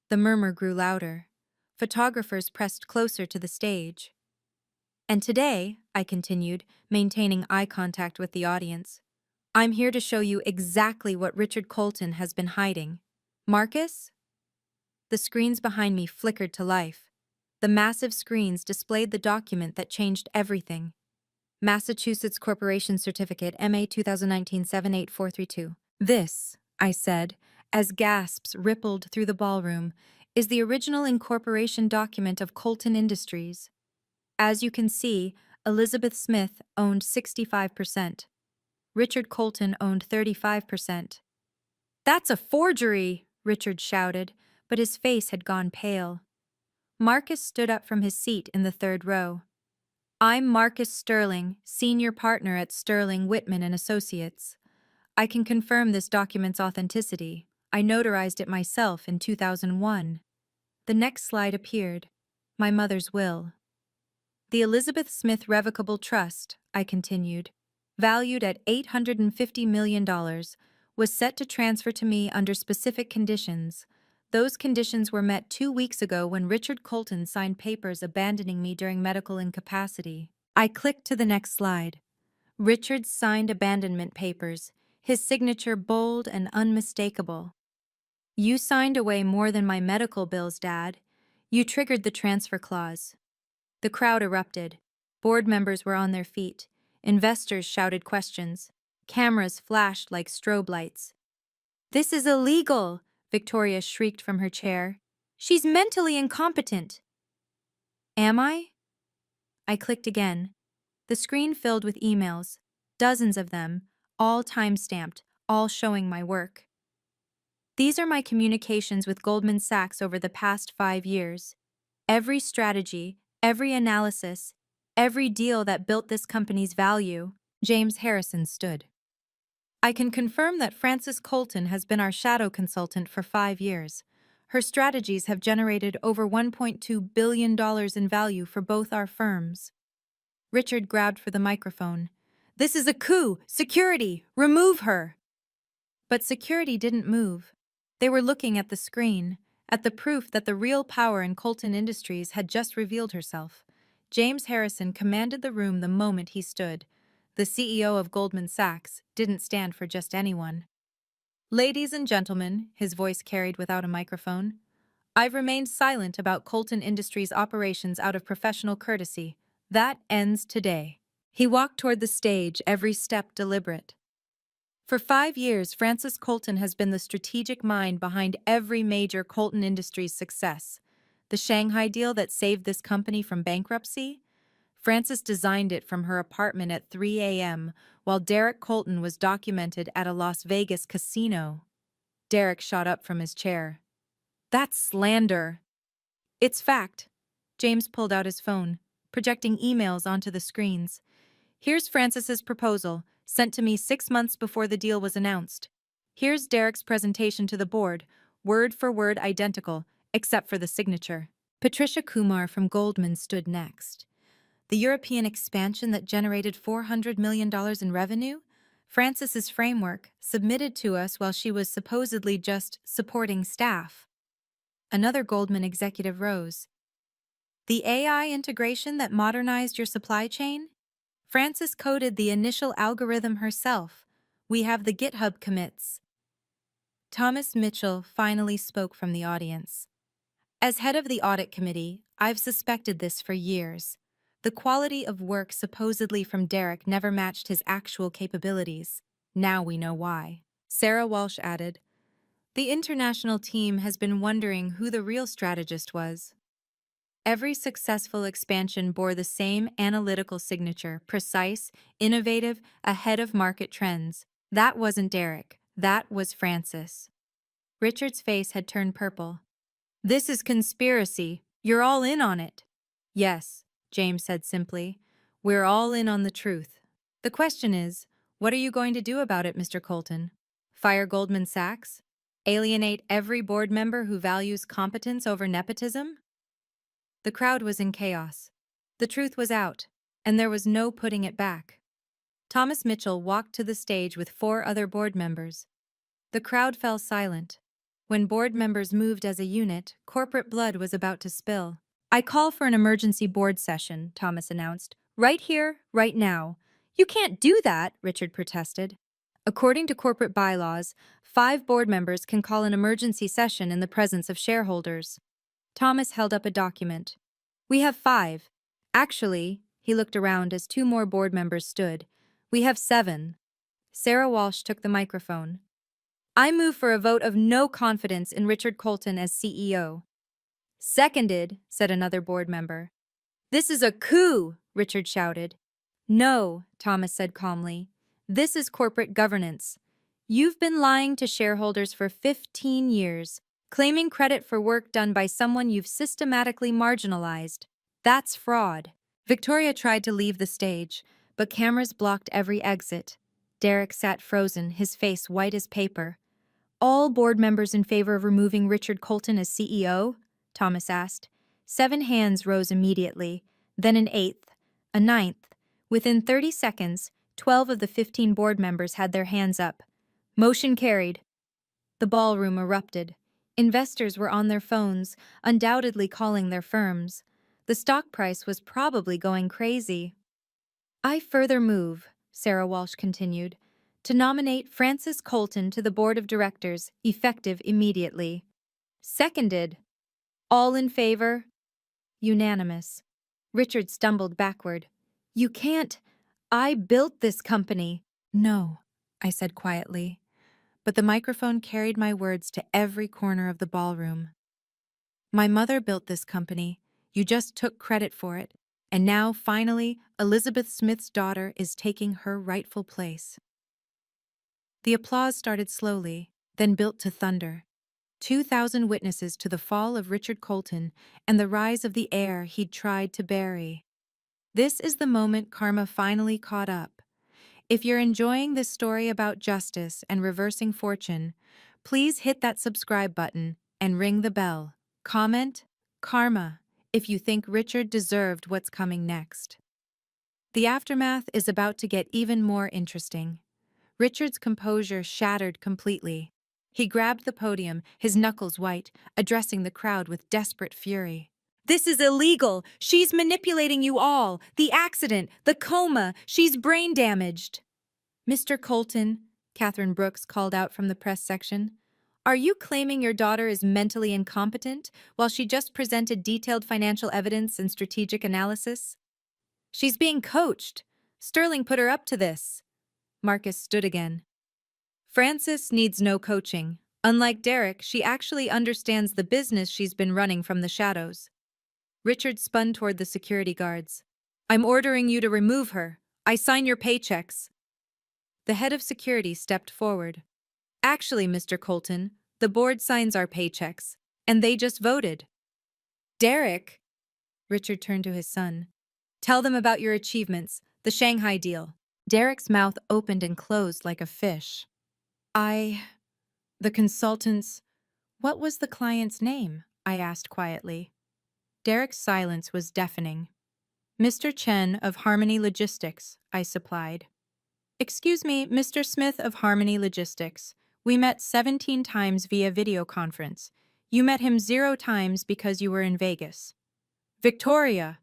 The murmur grew louder. Photographers pressed closer to the stage. And today, I continued, maintaining eye contact with the audience, I'm here to show you exactly what Richard Colton has been hiding. Marcus? The screens behind me flickered to life. The massive screens displayed the document that changed everything. Massachusetts Corporation Certificate, MA 2019-78432. This, I said, as gasps rippled through the ballroom, is the original incorporation document of Colton Industries. As you can see, Elizabeth Smith owned 65%. Richard Colton owned 35%. That's a forgery, Richard shouted, but his face had gone pale. Marcus stood up from his seat in the third row. I'm Marcus Sterling, senior partner at Sterling, Whitman and Associates. I can confirm this document's authenticity. I notarized it myself in 2001. The next slide appeared. My mother's will. The Elizabeth Smith Revocable Trust, I continued, valued at $850 million, was set to transfer to me under specific conditions. Those conditions were met 2 weeks ago when Richard Colton signed papers abandoning me during medical incapacity. I clicked to the next slide. Richard signed abandonment papers, his signature bold and unmistakable. You signed away more than my medical bills, Dad. You triggered the transfer clause. The crowd erupted. Board members were on their feet. Investors shouted questions. Cameras flashed like strobe lights. This is illegal, Victoria shrieked from her chair. She's mentally incompetent. Am I? I clicked again. The screen filled with emails, dozens of them, all time-stamped, all showing my work. These are my communications with Goldman Sachs over the past 5 years. Every strategy, every analysis, every deal that built this company's value. James Harrison stood. I can confirm that Frances Colton has been our shadow consultant for 5 years. Her strategies have generated over $1.2 billion in value for both our firms. Richard grabbed for the microphone. This is a coup! Security! Remove her! But security didn't move. They were looking at the screen, at the proof that the real power in Colton Industries had just revealed herself. James Harrison commanded the room the moment he stood. The CEO of Goldman Sachs didn't stand for just anyone. Ladies and gentlemen, his voice carried without a microphone, I've remained silent about Colton Industries' operations out of professional courtesy. That ends today. He walked toward the stage, every step deliberate. For 5 years, Frances Colton has been the strategic mind behind every major Colton Industries success. The Shanghai deal that saved this company from bankruptcy? Frances designed it from her apartment at 3 a.m. while Derek Colton was documented at a Las Vegas casino. Derek shot up from his chair. That's slander. It's fact. James pulled out his phone, projecting emails onto the screens. Here's Frances's proposal, sent to me 6 months before the deal was announced. Here's Derek's presentation to the board, word for word identical, except for the signature. Patricia Kumar from Goldman stood next. The European expansion that generated $400 million in revenue? Frances's framework, submitted to us while she was supposedly just supporting staff. Another Goldman executive rose. The AI integration that modernized your supply chain? Frances coded the initial algorithm herself. We have the GitHub commits. Thomas Mitchell finally spoke from the audience. As head of the audit committee, I've suspected this for years. The quality of work supposedly from Derek never matched his actual capabilities. Now we know why. Sarah Walsh added, the international team has been wondering who the real strategist was. Every successful expansion bore the same analytical signature, precise, innovative, ahead of market trends. That wasn't Derek. That was Frances. Richard's face had turned purple. This is conspiracy. You're all in on it. Yes, James said simply. We're all in on the truth. The question is, what are you going to do about it, Mr. Colton? Fire Goldman Sachs? Alienate every board member who values competence over nepotism? The crowd was in chaos. The truth was out, and there was no putting it back. Thomas Mitchell walked to the stage with 4 other board members. The crowd fell silent. When board members moved as a unit, corporate blood was about to spill. I call for an emergency board session, Thomas announced. Right here, right now. You can't do that, Richard protested. According to corporate bylaws, 5 board members can call an emergency session in the presence of shareholders. Thomas held up a document. We have 5. Actually, he looked around as 2 more board members stood. We have 7. Sarah Walsh took the microphone. I move for a vote of no confidence in Richard Colton as CEO. Seconded, said another board member. This is a coup, Richard shouted. No, Thomas said calmly. This is corporate governance. You've been lying to shareholders for 15 years, claiming credit for work done by someone you've systematically marginalized. That's fraud. Victoria tried to leave the stage, but cameras blocked every exit. Derek sat frozen, his face white as paper. All board members in favor of removing Richard Colton as CEO? Thomas asked. 7 hands rose immediately, then an 8th, a 9th. Within 30 seconds, 12 of the 15 board members had their hands up. Motion carried. The ballroom erupted. Investors were on their phones, undoubtedly calling their firms. The stock price was probably going crazy. I further move, Sarah Walsh continued, to nominate Francis Colton to the board of directors, effective immediately. Seconded. All in favor? Unanimous. Richard stumbled backward. You can't. I built this company. No, I said quietly, but the microphone carried my words to every corner of the ballroom. My mother built this company. You just took credit for it. And now, finally, Elizabeth Smith's daughter is taking her rightful place. The applause started slowly, then built to thunder. 2,000 witnesses to the fall of Richard Colton and the rise of the heir he'd tried to bury. This is the moment karma finally caught up. If you're enjoying this story about justice and reversing fortune, please hit that subscribe button and ring the bell. Comment, karma, if you think Richard deserved what's coming next. The aftermath is about to get even more interesting. Richard's composure shattered completely. He grabbed the podium, his knuckles white, addressing the crowd with desperate fury. This is illegal! She's manipulating you all! The accident! The coma! She's brain damaged! Mr. Colton, Catherine Brooks called out from the press section, are you claiming your daughter is mentally incompetent while she just presented detailed financial evidence and strategic analysis? She's being coached. Sterling put her up to this. Marcus stood again. Frances needs no coaching. Unlike Derek, she actually understands the business she's been running from the shadows. Richard spun toward the security guards. I'm ordering you to remove her. I sign your paychecks. The head of security stepped forward. Actually, Mr. Colton, the board signs our paychecks, and they just voted. Derek, Richard turned to his son. Tell them about your achievements, the Shanghai deal. Derek's mouth opened and closed like a fish. The consultants. What was the client's name? I asked quietly. Derek's silence was deafening. Mr. Chen of Harmony Logistics, I supplied. Excuse me, Mr. Smith of Harmony Logistics. We met 17 times via video conference. You met him 0 times because you were in Vegas. Victoria!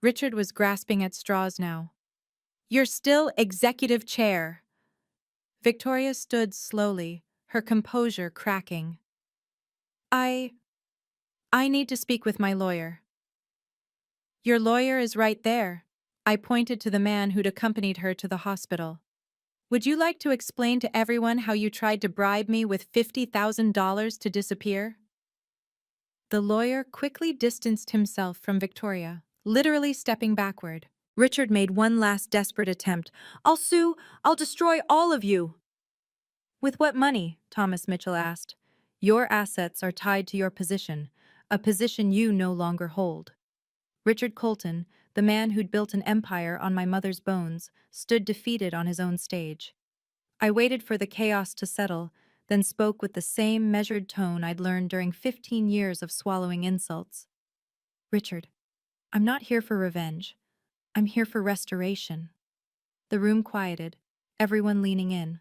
Richard was grasping at straws now. You're still executive chair. Victoria stood slowly, her composure cracking. I need to speak with my lawyer. Your lawyer is right there. I pointed to the man who'd accompanied her to the hospital. Would you like to explain to everyone how you tried to bribe me with $50,000 to disappear? The lawyer quickly distanced himself from Victoria, literally stepping backward. Richard made one last desperate attempt. I'll sue! I'll destroy all of you! With what money? Thomas Mitchell asked. Your assets are tied to your position, a position you no longer hold. Richard Colton, the man who'd built an empire on my mother's bones, stood defeated on his own stage. I waited for the chaos to settle, then spoke with the same measured tone I'd learned during 15 years of swallowing insults. Richard, I'm not here for revenge. I'm here for restoration. The room quieted, everyone leaning in.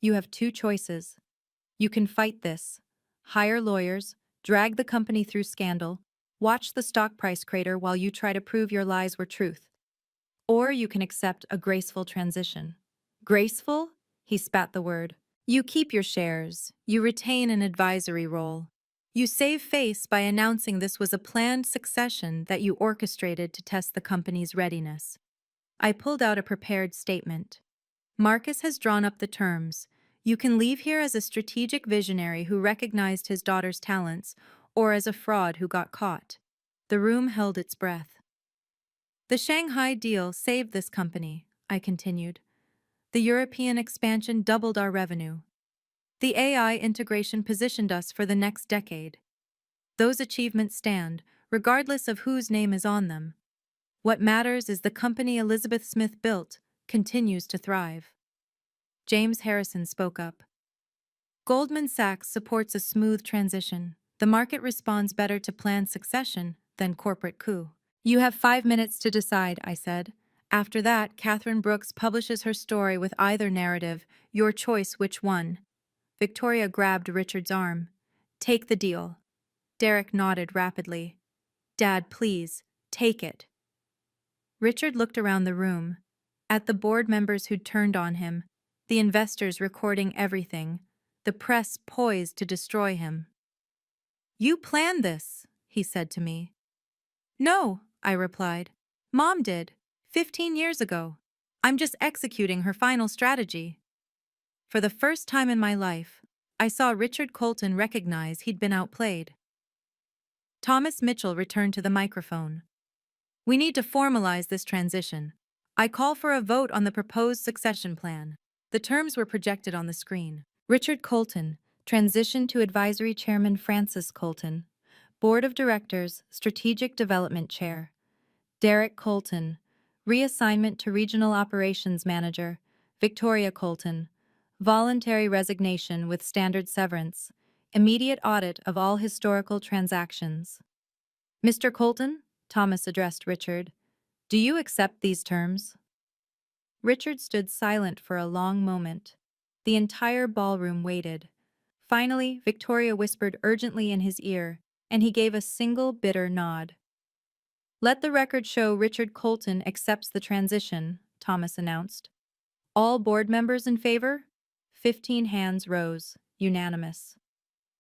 You have 2 choices. You can fight this. Hire lawyers, drag the company through scandal, watch the stock price crater while you try to prove your lies were truth. Or you can accept a graceful transition. Graceful? He spat the word. You keep your shares. You retain an advisory role. You save face by announcing this was a planned succession that you orchestrated to test the company's readiness. I pulled out a prepared statement. Marcus has drawn up the terms. You can leave here as a strategic visionary who recognized his daughter's talents, or as a fraud who got caught. The room held its breath. The Shanghai deal saved this company, I continued. The European expansion doubled our revenue. The AI integration positioned us for the next decade. Those achievements stand, regardless of whose name is on them. What matters is the company Elizabeth Smith built continues to thrive. James Harrison spoke up. Goldman Sachs supports a smooth transition. The market responds better to planned succession than corporate coup. You have 5 minutes to decide, I said. After that, Catherine Brooks publishes her story with either narrative. Your choice, which one? Victoria grabbed Richard's arm. Take the deal. Derek nodded rapidly. Dad, please, take it. Richard looked around the room, at the board members who'd turned on him, the investors recording everything, the press poised to destroy him. You planned this, he said to me. No, I replied. Mom did, 15 years ago. I'm just executing her final strategy. For the first time in my life, I saw Richard Colton recognize he'd been outplayed. Thomas Mitchell returned to the microphone. We need to formalize this transition. I call for a vote on the proposed succession plan. The terms were projected on the screen. Richard Colton, transition to advisory chairman Francis Colton. Board of Directors, Strategic Development Chair. Derek Colton, reassignment to Regional Operations Manager. Victoria Colton, voluntary resignation with standard severance. Immediate audit of all historical transactions. Mr. Colton, Thomas addressed Richard, do you accept these terms? Richard stood silent for a long moment. The entire ballroom waited. Finally, Victoria whispered urgently in his ear, and he gave a single bitter nod. Let the record show Richard Colton accepts the transition, Thomas announced. All board members in favor? 15 hands rose, unanimous.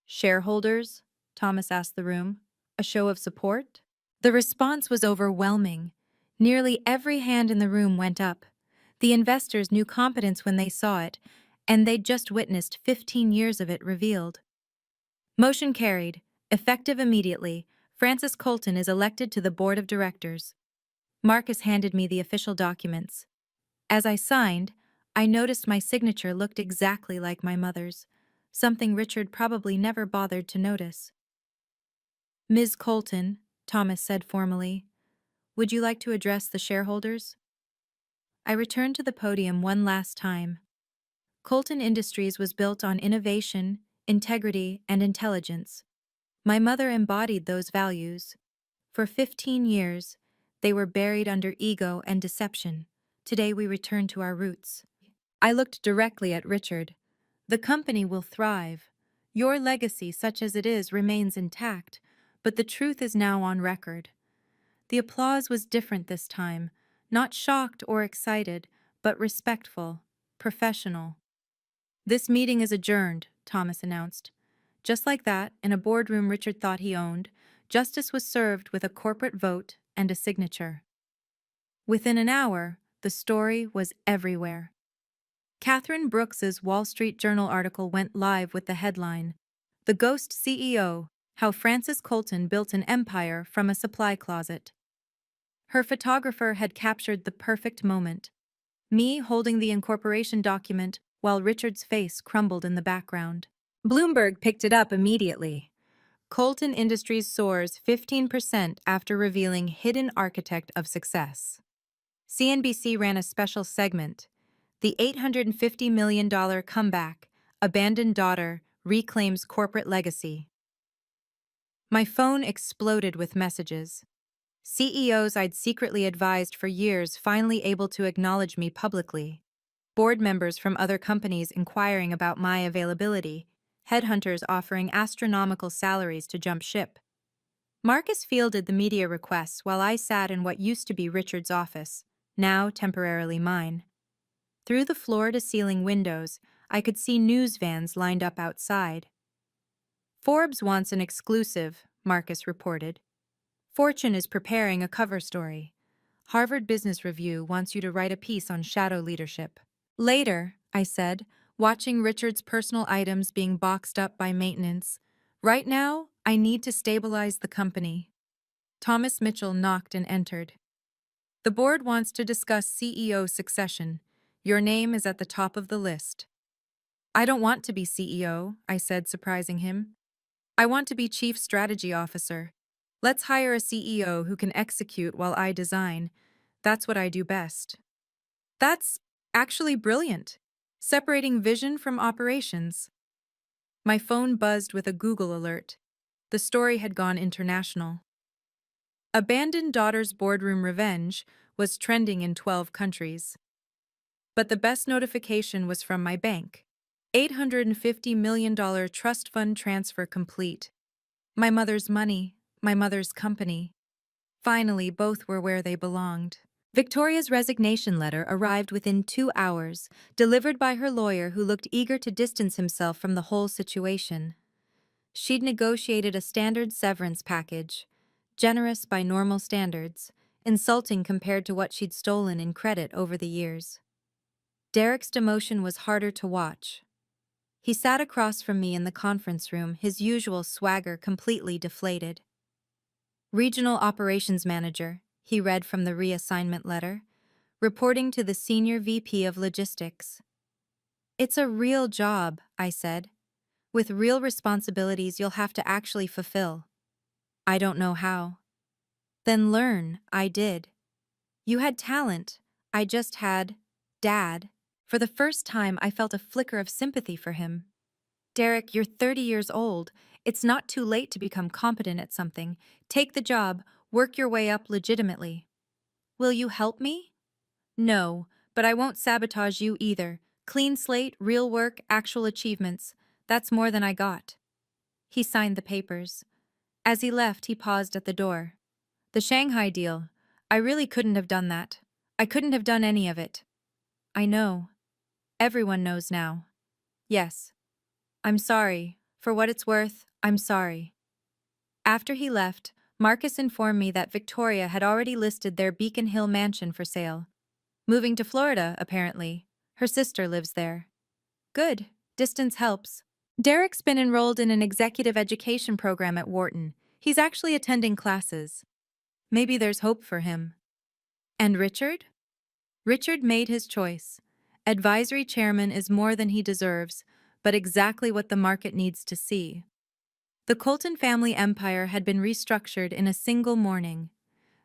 Shareholders? Thomas asked the room. A show of support? The response was overwhelming. Nearly every hand in the room went up. The investors knew competence when they saw it, and they'd just witnessed 15 years of it revealed. Motion carried. Effective immediately, Francis Colton is elected to the board of directors. Marcus handed me the official documents. As I signed, I noticed my signature looked exactly like my mother's, something Richard probably never bothered to notice. Ms. Colton, Thomas said formally, would you like to address the shareholders? I returned to the podium one last time. Colton Industries was built on innovation, integrity, and intelligence. My mother embodied those values. For 15 years, they were buried under ego and deception. Today we return to our roots. I looked directly at Richard. The company will thrive. Your legacy, such as it is, remains intact, but the truth is now on record. The applause was different this time, not shocked or excited, but respectful, professional. This meeting is adjourned, Thomas announced. Just like that, in a boardroom Richard thought he owned, justice was served with a corporate vote and a signature. Within an hour, the story was everywhere. Catherine Brooks's Wall Street Journal article went live with the headline, The Ghost CEO, How Francis Colton Built an Empire from a Supply Closet. Her photographer had captured the perfect moment. Me holding the incorporation document while Richard's face crumbled in the background. Bloomberg picked it up immediately. Colton Industries soars 15% after revealing hidden architect of success. CNBC ran a special segment, The $850 million Comeback, Abandoned Daughter Reclaims Corporate Legacy. My phone exploded with messages. CEOs I'd secretly advised for years finally able to acknowledge me publicly. Board members from other companies inquiring about my availability. Headhunters offering astronomical salaries to jump ship. Marcus fielded the media requests while I sat in what used to be Richard's office, now temporarily mine. Through the floor-to-ceiling windows, I could see news vans lined up outside. Forbes wants an exclusive, Marcus reported. Fortune is preparing a cover story. Harvard Business Review wants you to write a piece on shadow leadership. Later, I said, watching Richard's personal items being boxed up by maintenance. Right now, I need to stabilize the company. Thomas Mitchell knocked and entered. The board wants to discuss CEO succession. Your name is at the top of the list. I don't want to be CEO, I said, surprising him. I want to be Chief Strategy Officer. Let's hire a CEO who can execute while I design. That's what I do best. That's actually brilliant. Separating vision from operations. My phone buzzed with a Google alert. The story had gone international. Abandoned daughter's boardroom revenge was trending in 12 countries. But the best notification was from my bank. $850 million trust fund transfer complete. My mother's money, my mother's company. Finally, both were where they belonged. Victoria's resignation letter arrived within 2 hours, delivered by her lawyer who looked eager to distance himself from the whole situation. She'd negotiated a standard severance package, generous by normal standards, insulting compared to what she'd stolen in credit over the years. Derek's demotion was harder to watch. He sat across from me in the conference room, his usual swagger completely deflated. Regional Operations Manager, he read from the reassignment letter, reporting to the Senior VP of Logistics. It's a real job, I said. With real responsibilities you'll have to actually fulfill. I don't know how. Then learn, I did. You had talent. I just had Dad. For the first time, I felt a flicker of sympathy for him. Derek, you're 30 years old. It's not too late to become competent at something. Take the job, work your way up legitimately. Will you help me? No, but I won't sabotage you either. Clean slate, real work, actual achievements. That's more than I got. He signed the papers. As he left, he paused at the door. The Shanghai deal. I really couldn't have done that. I couldn't have done any of it. I know. Everyone knows now. Yes. I'm sorry. For what it's worth, I'm sorry. After he left, Marcus informed me that Victoria had already listed their Beacon Hill mansion for sale. Moving to Florida, apparently. Her sister lives there. Good. Distance helps. Derek's been enrolled in an executive education program at Wharton. He's actually attending classes. Maybe there's hope for him. And Richard? Richard made his choice. Advisory chairman is more than he deserves, but exactly what the market needs to see. The Colton family empire had been restructured in a single morning.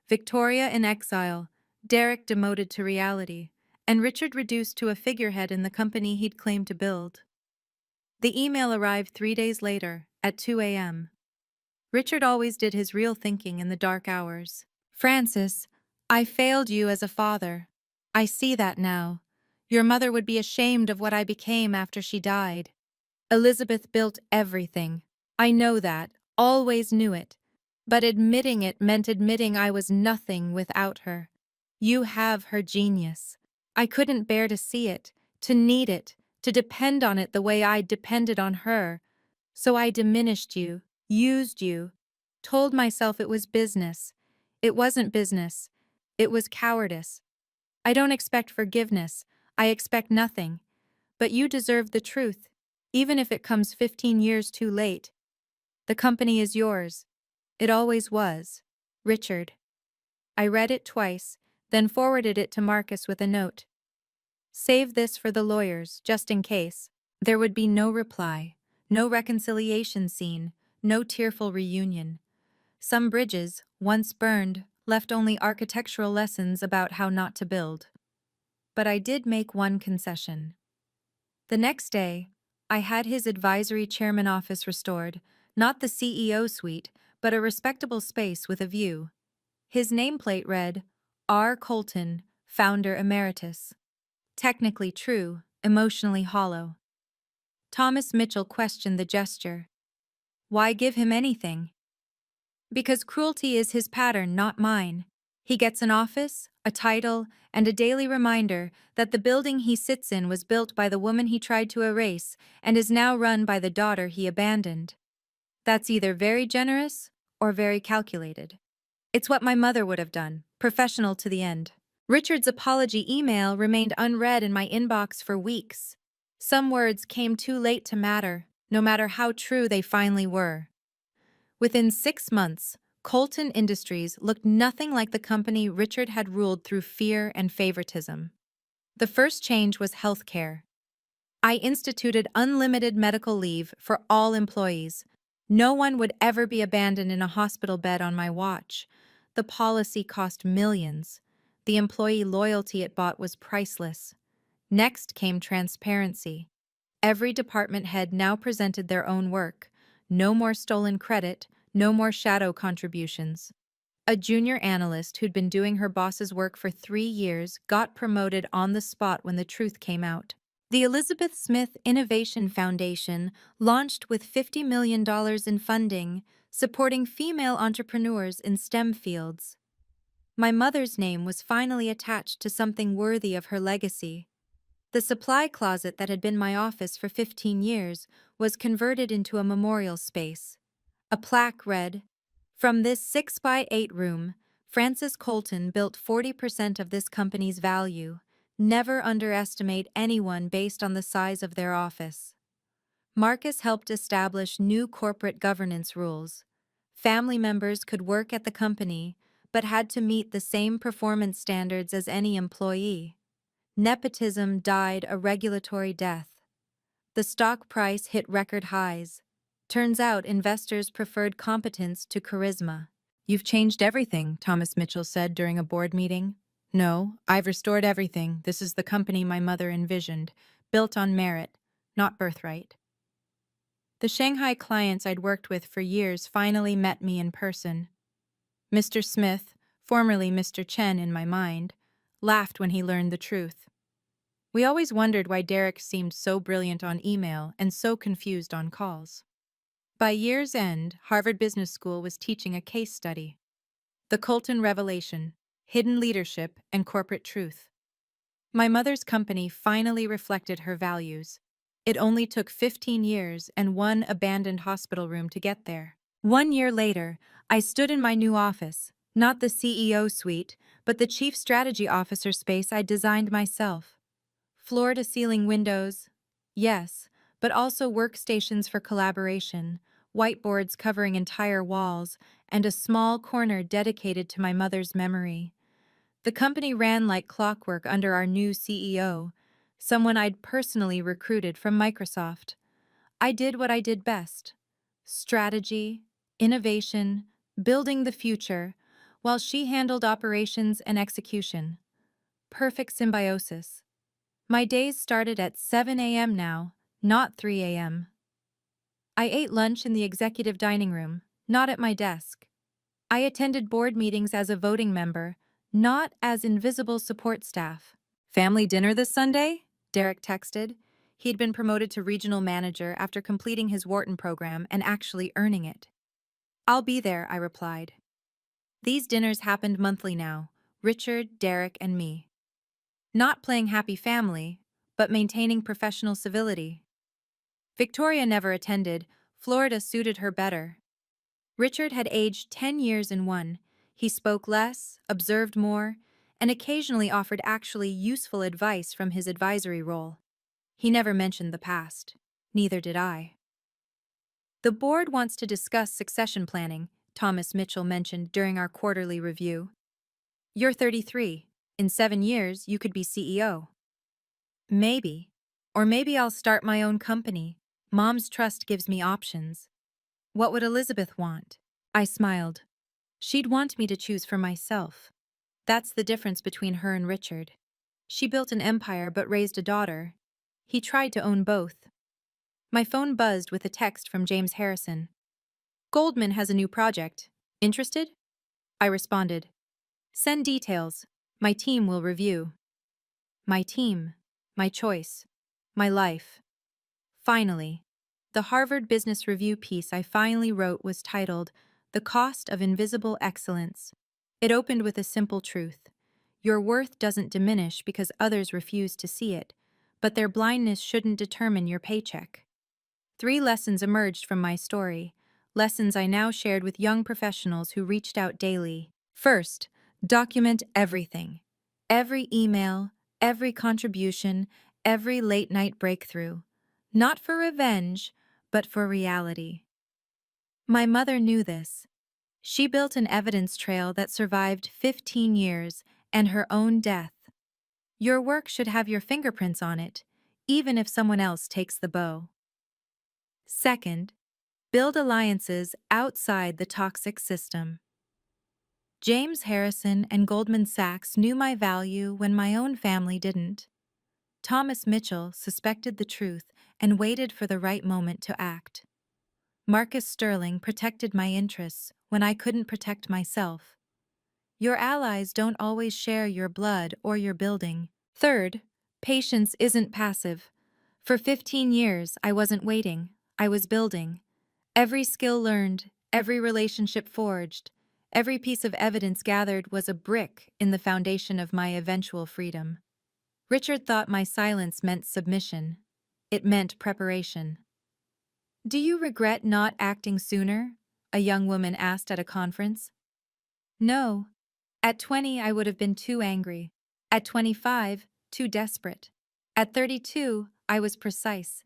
Victoria in exile, Derek demoted to reality, and Richard reduced to a figurehead in the company he'd claimed to build. The email arrived 3 days later, at 2 a.m. Richard always did his real thinking in the dark hours. Francis, I failed you as a father. I see that now. Your mother would be ashamed of what I became after she died. Elizabeth built everything. I know that, always knew it. But admitting it meant admitting I was nothing without her. You have her genius. I couldn't bear to see it, to need it, to depend on it the way I depended on her. So I diminished you, used you, told myself it was business. It wasn't business. It was cowardice. I don't expect forgiveness. I expect nothing. But you deserve the truth, even if it comes 15 years too late. The company is yours. It always was. Richard. I read it twice, then forwarded it to Marcus with a note. Save this for the lawyers, just in case. There would be no reply, no reconciliation scene, no tearful reunion. Some bridges, once burned, left only architectural lessons about how not to build. But I did make one concession. The next day, I had his advisory chairman office restored, not the CEO suite, but a respectable space with a view. His nameplate read, R. Colton, Founder Emeritus. Technically true, emotionally hollow. Thomas Mitchell questioned the gesture. Why give him anything? Because cruelty is his pattern, not mine. He gets an office, a title, and a daily reminder that the building he sits in was built by the woman he tried to erase and is now run by the daughter he abandoned. That's either very generous or very calculated. It's what my mother would have done, professional to the end. Richard's apology email remained unread in my inbox for weeks. Some words came too late to matter, no matter how true they finally were. Within 6 months, Colton Industries looked nothing like the company Richard had ruled through fear and favoritism. The first change was healthcare. I instituted unlimited medical leave for all employees. No one would ever be abandoned in a hospital bed on my watch. The policy cost millions. The employee loyalty it bought was priceless. Next came transparency. Every department head now presented their own work. No more stolen credit, no more shadow contributions. A junior analyst who'd been doing her boss's work for 3 years got promoted on the spot when the truth came out. The Elizabeth Smith Innovation Foundation launched with $50 million in funding, supporting female entrepreneurs in STEM fields. My mother's name was finally attached to something worthy of her legacy. The supply closet that had been my office for 15 years was converted into a memorial space. A plaque read, "From this 6x8 room, Francis Colton built 40% of this company's value. Never underestimate anyone based on the size of their office." Marcus helped establish new corporate governance rules. Family members could work at the company, but had to meet the same performance standards as any employee. Nepotism died a regulatory death. The stock price hit record highs. Turns out investors preferred competence to charisma. "You've changed everything," Thomas Mitchell said during a board meeting. "No, I've restored everything. This is the company my mother envisioned, built on merit, not birthright." The Shanghai clients I'd worked with for years finally met me in person. Mr. Smith, formerly Mr. Chen in my mind, laughed when he learned the truth. We always wondered why Derek seemed so brilliant on email and so confused on calls. By year's end, Harvard Business School was teaching a case study. The Colton Revelation, Hidden Leadership and Corporate Truth. My mother's company finally reflected her values. It only took 15 years and one abandoned hospital room to get there. 1 year later, I stood in my new office, not the CEO suite, but the Chief Strategy Officer space I designed myself. Floor-to-ceiling windows, yes, but also workstations for collaboration, whiteboards covering entire walls, and a small corner dedicated to my mother's memory. The company ran like clockwork under our new CEO, someone I'd personally recruited from Microsoft. I did what I did best: strategy, innovation, building the future, while she handled operations and execution. Perfect symbiosis. My days started at 7 a.m. now, not 3 a.m. I ate lunch in the executive dining room, not at my desk. I attended board meetings as a voting member, not as invisible support staff. "Family dinner this Sunday?" Derek texted. He'd been promoted to regional manager after completing his Wharton program and actually earning it. "I'll be there," I replied. These dinners happened monthly now, Richard, Derek, and me. Not playing happy family, but maintaining professional civility. Victoria never attended. Florida suited her better. Richard had aged 10 years in one. He spoke less, observed more, and occasionally offered actually useful advice from his advisory role. He never mentioned the past. Neither did I. "The board wants to discuss succession planning," Thomas Mitchell mentioned during our quarterly review. "You're 33. In 7 years, you could be CEO." "Maybe. Or maybe I'll start my own company. Mom's trust gives me options." "What would Elizabeth want?" I smiled. "She'd want me to choose for myself. That's the difference between her and Richard. She built an empire but raised a daughter. He tried to own both." My phone buzzed with a text from James Harrison. "Goldman has a new project. Interested?" I responded. "Send details. My team will review." My team. My choice. My life. Finally. The Harvard Business Review piece I finally wrote was titled "The Cost of Invisible Excellence." It opened with a simple truth. Your worth doesn't diminish because others refuse to see it, but their blindness shouldn't determine your paycheck. 3 lessons emerged from my story, lessons I now shared with young professionals who reached out daily. First, document everything. Every email, every contribution, every late night breakthrough. Not for revenge, but for reality. My mother knew this. She built an evidence trail that survived 15 years and her own death. Your work should have your fingerprints on it, even if someone else takes the bow. Second, build alliances outside the toxic system. James Harrison and Goldman Sachs knew my value when my own family didn't. Thomas Mitchell suspected the truth and waited for the right moment to act. Marcus Sterling protected my interests when I couldn't protect myself. Your allies don't always share your blood or your building. Third, patience isn't passive. For 15 years, I wasn't waiting, I was building. Every skill learned, every relationship forged, every piece of evidence gathered was a brick in the foundation of my eventual freedom. Richard thought my silence meant submission. It meant preparation. Do you regret not acting sooner? A young woman asked at a conference. No. At 20, I would have been too angry. At 25, too desperate. At 32, I was precise.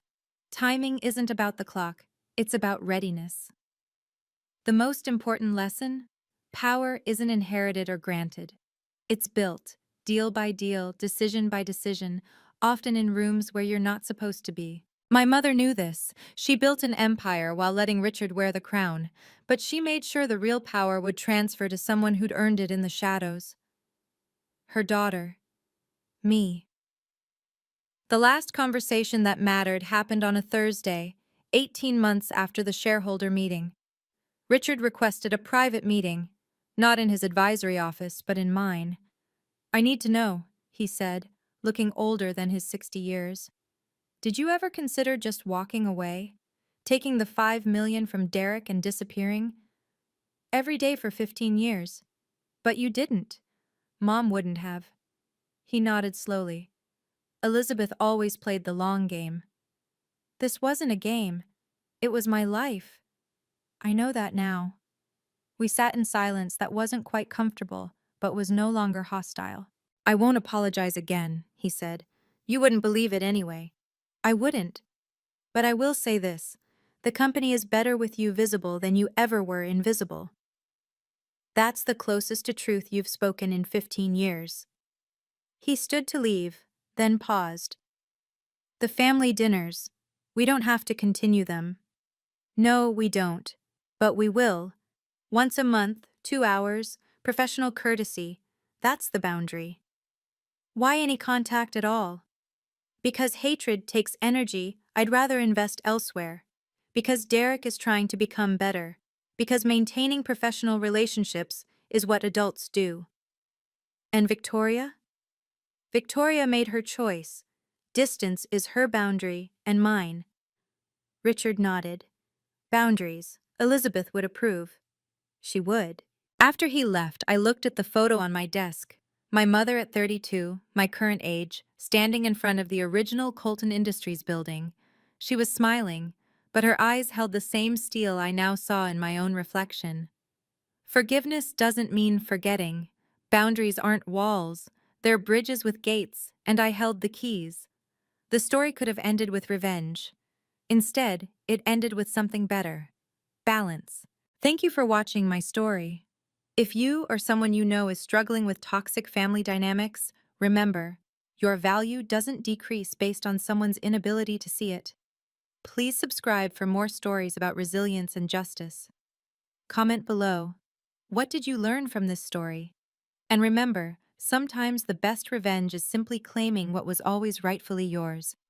Timing isn't about the clock, it's about readiness. The most important lesson? Power isn't inherited or granted. It's built, deal by deal, decision by decision, often in rooms where you're not supposed to be. My mother knew this. She built an empire while letting Richard wear the crown, but she made sure the real power would transfer to someone who'd earned it in the shadows. Her daughter. Me. The last conversation that mattered happened on a Thursday, 18 months after the shareholder meeting. Richard requested a private meeting, not in his advisory office, but in mine. I need to know, he said, looking older than his 60 years. Did you ever consider just walking away? Taking the $5 million from Derek and disappearing? Every day for 15 years. But you didn't. Mom wouldn't have. He nodded slowly. Elizabeth always played the long game. This wasn't a game. It was my life. I know that now. We sat in silence that wasn't quite comfortable, but was no longer hostile. I won't apologize again, he said. You wouldn't believe it anyway. I wouldn't. But I will say this. The company is better with you visible than you ever were invisible. That's the closest to truth you've spoken in 15 years. He stood to leave, then paused. The family dinners. We don't have to continue them. No, we don't. But we will. Once a month, 2 hours, professional courtesy. That's the boundary. Why any contact at all? Because hatred takes energy, I'd rather invest elsewhere. Because Derek is trying to become better. Because maintaining professional relationships is what adults do. And Victoria? Victoria made her choice. Distance is her boundary and mine. Richard nodded. Boundaries. Elizabeth would approve. She would. After he left, I looked at the photo on my desk. My mother at 32, my current age, standing in front of the original Colton Industries building. She was smiling, but her eyes held the same steel I now saw in my own reflection. Forgiveness doesn't mean forgetting. Boundaries aren't walls. They're bridges with gates, and I held the keys. The story could have ended with revenge. Instead, it ended with something better. Balance. Thank you for watching my story. If you or someone you know is struggling with toxic family dynamics, remember, your value doesn't decrease based on someone's inability to see it. Please subscribe for more stories about resilience and justice. Comment below. What did you learn from this story? And remember, sometimes the best revenge is simply claiming what was always rightfully yours.